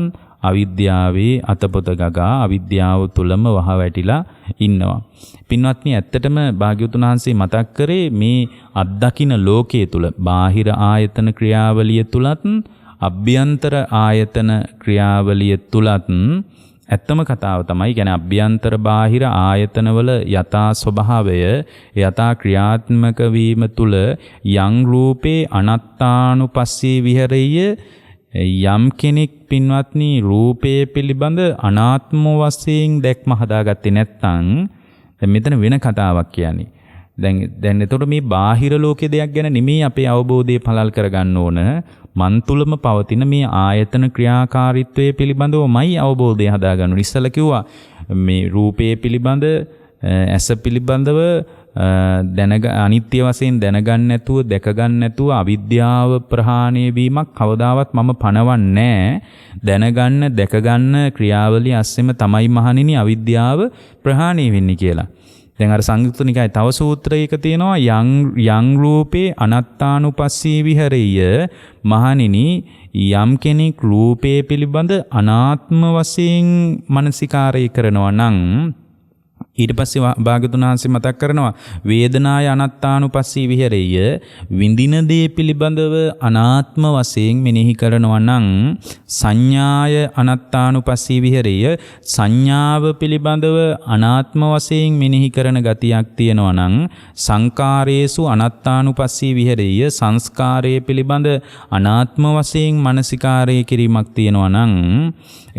අවිද්‍යාවේ අතපොත ගගා අවිද්‍යාව තුලම වහ වැටිලා ඉන්නවා. පින්වත්නි, ඇත්තටම භාග්‍යවතුන් වහන්සේ මතක් කරේ මේ අත්දකින්න ලෝකයේ තුල බාහිර ආයතන ක්‍රියාවලිය තුලත් අභ්‍යන්තර ආයතන ක්‍රියාවලිය තුලත් ඇත්තම කතාව තමයි කියන්නේ අභ්‍යන්තර බාහිර ආයතනවල යථා ස්වභාවය, යථා ක්‍රියාත්මක වීම තුල යං රූපේ අනත්තානුපස්සී විහෙරෙය. යම් කෙනෙක් පින්වත්නි රූපය පිළිබඳ අනාත්ම වශයෙන් දැක්ම හදාගත්තේ නැත්නම් දැන් මෙතන වෙන කතාවක් කියන්නේ. දැන් එතකොට මේ බාහිර ලෝකයේ දෙයක් ගැන නෙමෙයි අපේ අවබෝධය පළල් කරගන්න ඕන. මන් තුලම පවතින මේ ආයතන ක්‍රියාකාරීත්වයේ පිළිබඳවමයි අවබෝධය හදාගන්න ඕන. ඉස්සලා කිව්වා මේ රූපය පිළිබඳ, ඇස පිළිබඳව අනිත්‍ය වශයෙන් දැනගන්න නැතුව, දැකගන්න නැතුව අවිද්‍යාව ප්‍රහාණය වීමක් කවදාවත් මම පනවන්නේ දැනගන්න, දැකගන්න ක්‍රියාවලිය අස්සෙම තමයි මහණෙනි අවිද්‍යාව ප්‍රහාණය වෙන්නේ කියලා. දැන් අර සංයුක්ත නිකායේ තව සූත්‍රයක තියෙනවා යං රූපේ අනත්තානුපස්සී විහෙරෙය. මහණෙනි යම් කෙනෙක් රූපය පිළිබඳ අනාත්ම වශයෙන් මනසිකාරය කරනවා නම් ඊට පස්සේ භාග්‍යවතුන් වහන්සේ මතක් කරනවා වේදනාය අනත්තානුපස්සී විහෙරෙය. විඳින දේ පිළිබඳව අනාත්ම වශයෙන් මෙනෙහි කරනවා නම් සංඥාය අනත්තානුපස්සී විහෙරෙය. සංඥාව පිළිබඳව අනාත්ම වශයෙන් මෙනෙහි කරන ගතියක් තියෙනවා නම් සංකාරේසු අනත්තානුපස්සී විහෙරෙය. සංස්කාරය පිළිබඳ අනාත්ම වශයෙන් මනසිකාරය කිරීමක් තියෙනවා නම්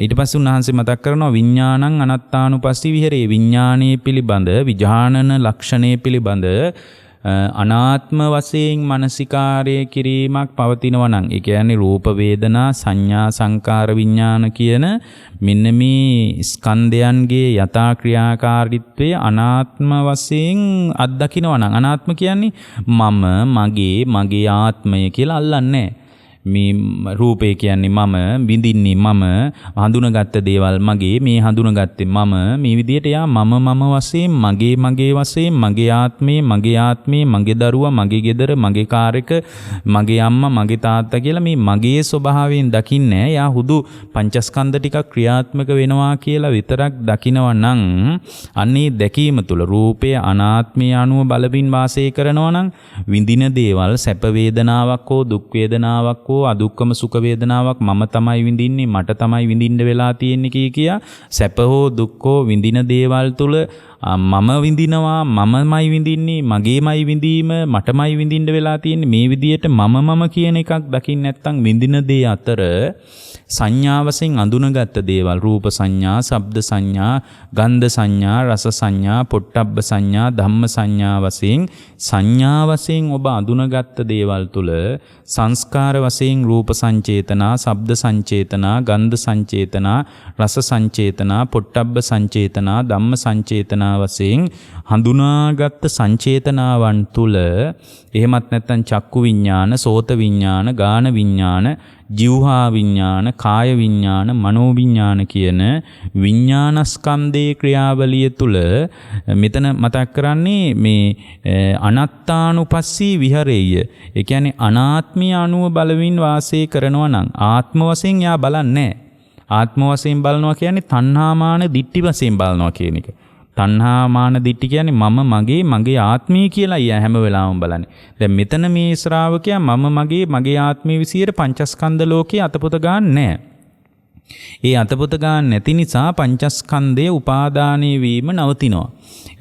ඊට පස්සේ උන්වහන්සේ මතක් කරනවා විඥානං අනත්තානුපස්සී විහෙරේ. විඥානයේ පිළිබඳ, විඥානන ලක්ෂණයේ පිළිබඳ අනාත්ම වශයෙන් මනසිකාරය කිරීමක් පවතිනවා නම්, ඒ කියන්නේ රූප, වේදනා, සංඥා, සංකාර, විඥාන කියන මෙන්න මේ ස්කන්ධයන්ගේ යථා ක්‍රියාකාරීත්වය අනාත්ම වශයෙන් අත්දකිනවා නම්, අනාත්ම කියන්නේ මම, මගේ ආත්මය කියලා අල්ලන්නේ නැහැ. මේ රූපේ කියන්නේ මම, විඳින්නේ මම, හඳුනගත්ත දේවල් මගේ, මේ හඳුනගත්තේ මම, මේ විදිහට යා මම වශයෙන්, මගේ වශයෙන්, මගේ ආත්මේ, මගේ දරුවා, මගේ ගෙදර, මගේ කාර් එක, මගේ අම්මා, මගේ තාත්තා කියලා මේ මගේ ස්වභාවයෙන් දකින්නේ. යා හුදු පංචස්කන්ධ ටිකක් ක්‍රියාත්මක වෙනවා කියලා විතරක් දකිනවා නම් අන්නේ දැකීම තුළ රූපය අනාත්මය අනුව බලමින් වාසය කරනවා නම් විඳින දේවල් සැප වේදනාවක් හෝ දුක් වේදනාවක් හෝ අදුක්කම සුඛ වේදනාවක් මම තමයි විඳින්නේ, මට තමයි විඳින්න වෙලා තියෙන්නේ කියා සැප හෝ දුක් හෝ විඳින දේවල් තුල මම විඳිනවා, මමමයි විඳින්නේ, මගේමයි විඳීම, මටමයි විඳින්න වෙලා තියෙන්නේ, මේ විදියට මම කියන එකක් දකින්න නැත්නම් විඳින දේ අතර සංඥා වශයෙන් අඳුනගත්ත දේවල්, රූප සංඥා, ශබ්ද සංඥා, ගන්ධ සංඥා, රස සංඥා, පොට්ටබ්බ සංඥා, ධම්ම සංඥා වශයෙන් සංඥා වශයෙන් ඔබ අඳුනගත්ත දේවල් තුල සංස්කාර වශයෙන් රූප සංචේතනා, ශබ්ද සංචේතනා, ගන්ධ සංචේතනා, රස සංචේතනා, පොට්ටබ්බ සංචේතනා, ධම්ම සංචේතනා වශයෙන් හඳුනාගත් සංචේතනාවන් තුල එහෙමත් නැත්නම් චක්කු විඥාන, සෝත විඥාන, ගාන විඥාන, ජීවහා විඥාන, කාය විඥාන, මනෝ විඥාන කියන විඥානස්කන්ධයේ ක්‍රියාවලිය තුල මෙතන මතක් කරන්නේ මේ අනත්තානුපස්සී විහරේය. ඒ කියන්නේ අනාත්මය අනුව බලමින් වාසය කරනවා නම් ආත්ම වශයෙන් යා බලන්නේ නැහැ. ආත්ම වශයෙන් බලනවා කියන්නේ තණ්හාමාන දිට්ඨි වශයෙන් බලනවා කියන එක. තණ්හාමාන දිට්ඨි කියන්නේ මම මගේ ආත්මය කියලා ඊය හැම වෙලාවෙම බලන්නේ. දැන් මෙතන මේ ශ්‍රාවකයා මම මගේ ආත්මයේ විසියට පංචස්කන්ධ ලෝකේ අතපොත ගන්න නැහැ. ඒ අතපොත ගන්න නැති නිසා පංචස්කන්ධයේ උපාදානයේ වීම නවතිනවා.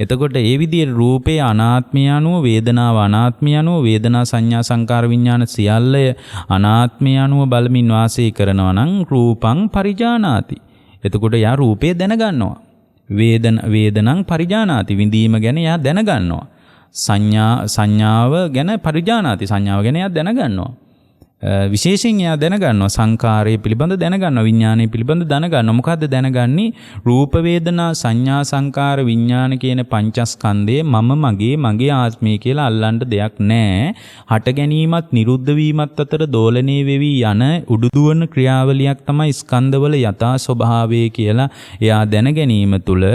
එතකොට ඒ විදිහේ රූපේ අනාත්මය අනුව, වේදනාව අනාත්මය අනුව, වේදනා සංඥා සංකාර විඥාන සියල්ලය අනාත්මය අනුව බලමින් වාසය කරනවා නම් රූපං පරිජානාති. එතකොට යා රූපේ දැනගන්නවා. වේදනං පරිජානාති, විඳීම ගැන යා දැනගන්නවා. සංඥාව ගැන පරිජානාති, සංඥාව ගැන යා දැනගන්නවා. විශේෂයෙන් යා දැනගන්නවා සංකාරය පිළිබඳ දැනගන්නවා, විඥානය පිළිබඳ දැනගන්නවා. මොකද්ද දැනගන්නේ? රූප වේදනා සංඥා සංකාර විඥාන කියන පංචස්කන්ධයේ මගේ ආත්මය කියලා අල්ලන්න දෙයක් නැහැ. හට ගැනීමත් නිරුද්ධ වීමත් අතර දෝලණය වෙවි යන උඩුදුවන ක්‍රියාවලියක් තමයි ස්කන්ධවල යථා ස්වභාවය කියලා එයා දැන ගැනීම තුළ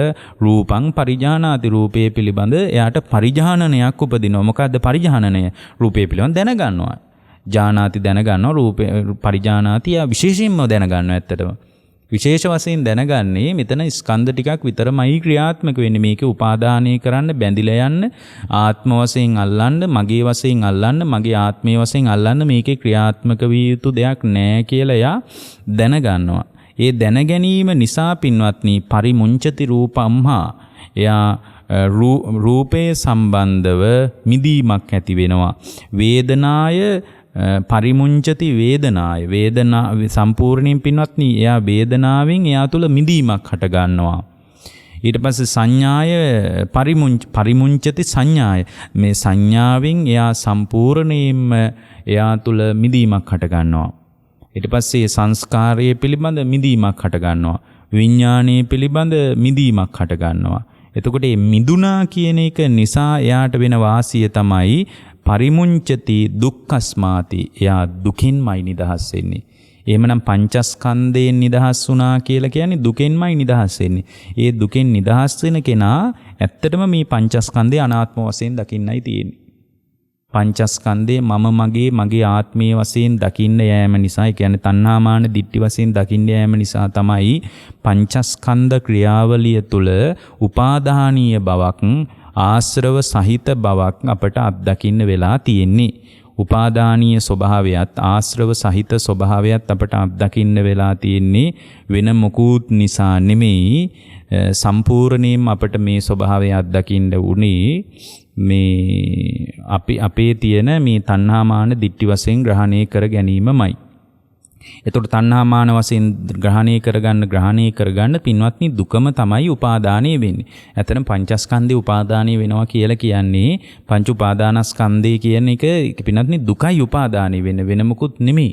රූපං පරිජානාති, රූපය පිළිබඳ එයාට පරිජානනයක් උපදිනවා. මොකද්ද පරිජානනය? රූපය පිළිබඳ දැනගන්නවා. ජානාති දැනගන්නවා, රූපේ පරිජානාති යා විශේෂයෙන්ම දැනගන්නවා. ඇත්තටම විශේෂ වශයෙන් දැනගන්නේ මෙතන ස්කන්ධ ටිකක් විතරමයි ක්‍රියාත්මක වෙන්නේ. මේකේ උපාදානය කරන්න, බැඳිලා යන්න, ආත්ම වශයෙන් අල්ලන්න, මගේ වශයෙන් අල්ලන්න, මගේ ආත්මයේ වශයෙන් අල්ලන්න මේකේ ක්‍රියාත්මක විය යුතු දෙයක් නැහැ කියලා යා දැනගන්නවා. ඒ දැන ගැනීම නිසා පින්වත්නි පරිමුංචති රූපම්හා, එයා රූපේ සම්බන්ධව මිදීමක් ඇති වෙනවා. වේදනාය පරිමුංචති වේදනාය, වේදනා සම්පූර්ණයෙන් පින්වත්නි එයා වේදනාවෙන් එයා තුළ මිදීමක් හට ගන්නවා. ඊට පස්සේ සංඥාය පරිමුංචති සංඥාය, මේ සංඥාවෙන් එයා සම්පූර්ණයෙන්ම එයා තුළ මිදීමක් හට ගන්නවා. ඊට පස්සේ සංස්කාරය පිළිබඳ මිදීමක් හට ගන්නවා. විඥානයේ පිළිබඳ මිදීමක් හට ගන්නවා. එතකොට මේ මිදුනා කියන එක නිසා එයාට වෙන වාසිය තමයි පරිමුංචති දුක්ඛස්මාති, එයා දුකින්මයි නිදහස් වෙන්නේ. එහෙමනම් පංචස්කන්ධයෙන් නිදහස් වුණා කියලා කියන්නේ දුකෙන්මයි නිදහස් වෙන්නේ. ඒ දුකෙන් නිදහස් වෙන කෙනා ඇත්තටම මේ පංචස්කන්ධය අනාත්ම වශයෙන් දකින්නයි තියෙන්නේ. පංචස්කන්ධයේ මගේ ආත්මීය වශයෙන් දකින්න යෑම නිසා, ඒ කියන්නේ තණ්හාමාන දිට්ඨි වශයෙන් දකින්න යෑම නිසා තමයි පංචස්කන්ධ ක්‍රියාවලිය තුළ උපාදානීය බවක්, ආශ්‍රව සහිත බවක් අපට අත්දකින්න වෙලා තියෙන්නේ. උපාදානීය ස්වභාවයත් ආශ්‍රව සහිත ස්වභාවයත් අපට අත්දකින්න වෙලා තියෙන්නේ වෙන මොකුත් නිසා නෙමෙයි. සම්පූර්ණයෙන්ම අපට මේ ස්වභාවය අත්දකින්න උනේ මේ අපේ තියෙන මේ තණ්හාමාන දිට්ඨි වශයෙන් ග්‍රහණය කර ගැනීමමයි. එතකොට තණ්හාමාන වශයෙන් ග්‍රහණය කරගන්න පින්වත්නි දුකම තමයි උපාදානය වෙන්නේ. ඇත්තටම පංචස්කන්ධේ උපාදානය වෙනවා කියලා කියන්නේ පංච උපාදානස්කන්ධය කියන එක පින්වත්නි දුකයි උපාදානය වෙන්නේ, වෙන මොකුත් නෙමෙයි.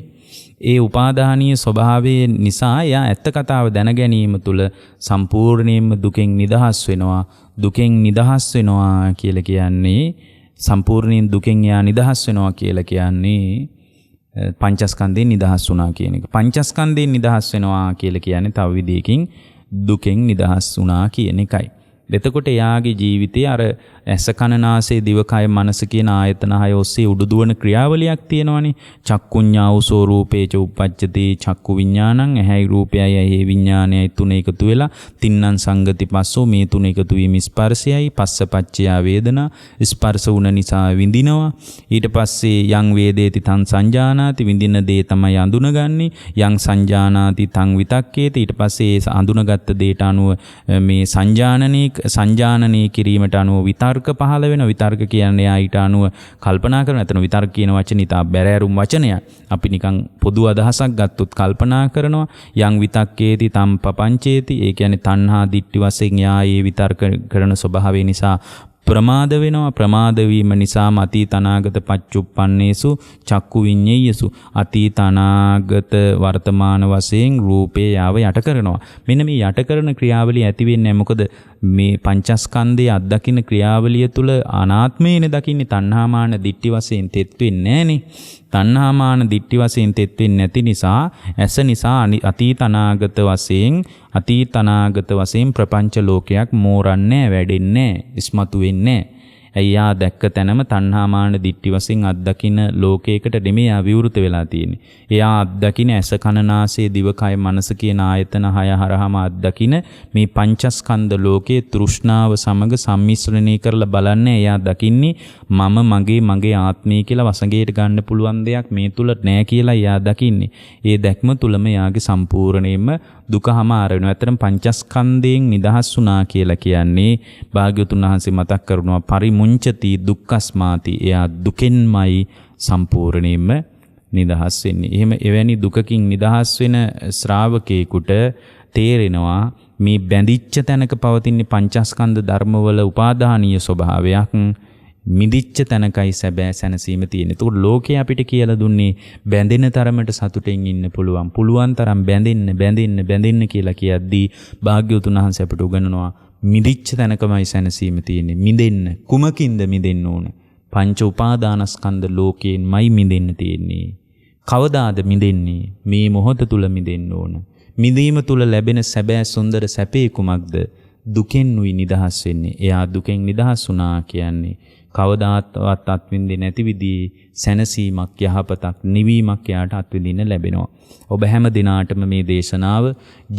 ඒ උපාදානීය ස්වභාවය නිසා එයා ඇත්ත කතාව දැන ගැනීම තුළ සම්පූර්ණයෙන්ම දුකෙන් නිදහස් වෙනවා. දුකෙන් නිදහස් වෙනවා කියලා කියන්නේ සම්පූර්ණයෙන් දුකෙන් එයා නිදහස් වෙනවා කියලා කියන්නේ පංචස්කන්ධයෙන් නිදහස් වුණා කියන එක. පංචස්කන්ධයෙන් නිදහස් වෙනවා කියලා කියන්නේ තව විදිහකින් දුකෙන් නිදහස් වුණා කියන එකයි. එතකොට එයාගේ ජීවිතේ අර ඇස කන නාසය දිවකය මනස කියන ආයතන හය ඔස්සේ උඩුදුවන ක්‍රියාවලියක් තියෙනවනේ. චක්කුඤ්ඤාවසෝ රූපේච උප්පජ්ජති චක්කු විඥානං ඇහැයි රූපයයි ඇහි විඥානයයි තුන එකතු වෙලා තින්නම් සංගති පස්සෝ මේ තුන එකතු වීම ස්පර්ශයයි පස්සපච්චය වේදනා ස්පර්ශ වුණ නිසා විඳිනවා. ඊට පස්සේ යං වේදේති තං සංජානාති විඳින දේ තමයි අඳුනගන්නේ. යං සංජානාති තං විතක්කේති ඊට පස්සේ ඒ අඳුනගත්ත දේට අනුව මේ සංජානනී කිරීමට අනුව විතර්ක පහළ වෙන. විතර්ක කියන්නේ ඊට අනුව කල්පනා කරන. එතන විතර්ක කියන වචනේ තා බැරෑරුම් වචනයක්. අපි නිකන් පොදු අදහසක් ගත්තොත් කල්පනා කරනවා. යං විතක්කේති තම් පපංචේති. ඒ කියන්නේ තණ්හා දිට්ඨි වශයෙන් යා ඒ විතර්ක කරන ස්වභාවය නිසා ප්‍රමාද වෙනවා. ප්‍රමාද වීම නිසාම අතීත අනාගත පච්චුප්පන්නේසු චක්කු විඤ්ඤේයසු අතීත අනාගත වර්තමාන වශයෙන් රූපේ යාව යට කරනවා. මෙන්න මේ යට කරන ක්‍රියාවලිය ඇති වෙන්නේ මොකද? මේ පංචස්කන්ධයේ අත්දකින්න ක්‍රියාවලිය තුල අනාත්මේනේ දකින්නේ. තණ්හාමාන දිට්ඨි වශයෙන් තෙත් වෙන්නේ නැහනේ. තණ්හාමාන දිට්ඨි වශයෙන් තෙත් වෙන්නේ නැති නිසා ඇස නිසා අතීත අනාගත වශයෙන් ප්‍රපංච ලෝකයක් මෝරන්නේ වැඩෙන්නේ ඉස්මතු වෙන්නේ. එයා දැක්ක තැනම තණ්හාමාන දිට්ඨි වශයෙන් අත්දකින්න ලෝකයකට දෙමෙයා විවෘත වෙලා තියෙන්නේ. එයා අත්දකින්න ඇස කන නාසය දිවකය මනස කියන ආයතන හය හරහාම අත්දකින්න මේ පංචස්කන්ධ ලෝකයේ තෘෂ්ණාව සමග සම්මිශ්‍රණය කරලා බලන්නේ. එයා දකින්නේ මම මගේ ආත්මය කියලා වසඟයට ගන්න පුළුවන් දෙයක් මේ තුල නැහැ කියලා එයා දකින්නේ. ඒ දැක්ම තුලම එයාගේ සම්පූර්ණයෙන්ම දුකම ආර වෙනවා. ඇත්තටම පංචස්කන්ධයෙන් නිදහස් වුණා කියලා කියන්නේ භාග්‍යවතුන් වහන්සේ මතක් කරනවා පරිමුංචති දුක්ඛස්මාති. එයා දුකෙන්මයි සම්පූර්ණයෙන්ම නිදහස් වෙන්නේ. එහෙම එවැනි දුකකින් නිදහස් වෙන ශ්‍රාවකයෙකුට තේරෙනවා මේ බැඳිච්ච තැනක පවතින පංචස්කන්ධ ධර්මවල උපාදානීය ස්වභාවයක් මිදිච්ච තැනකයි සැබෑ සැනසීම තියෙන්නේ. ඒකට ලෝකේ අපිට කියලා දුන්නේ බැඳෙන තරමට සතුටින් ඉන්න පුළුවන්. පුළුවන් තරම් බැඳෙන්න කියලා කියද්දී භාග්‍යවතුන් වහන්සේ අපිට උගන්වනවා මිදිච්ච තැනකමයි සැනසීම තියෙන්නේ. මිදෙන්න කුමකින්ද මිදෙන්න ඕන? පංච උපාදානස්කන්ධ ලෝකයෙන්මයි මිදෙන්න තියෙන්නේ. කවදාද මිදෙන්නේ? මේ මොහොත තුල මිදෙන්න ඕන. මිදීම තුල ලැබෙන සැබෑ සුන්දර සැපේ කුමක්ද? දුකෙන් උයි නිදහස් වෙන්නේ. එයා දුකෙන් නිදහස් වුණා කියන්නේ කවදාවත් අත්විඳින්නේ නැති විදිහේ සැනසීමක් යහපතක් නිවීමක් යාට අත්විඳින්න ලැබෙනවා. ඔබ හැම දිනාටම මේ දේශනාව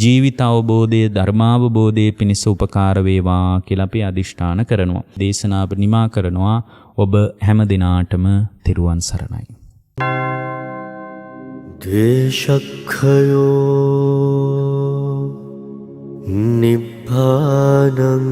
ජීවිත අවබෝධයේ ධර්මාවබෝධයේ පිණිස උපකාර වේවා කියලා අපි අදිෂ්ඨාන කරනවා. දේශනාව නිමා කරනවා. ඔබ හැම දිනාටම තෙරුවන් සරණයි. ද්වේෂක්ඛයෝ නිබ්බානං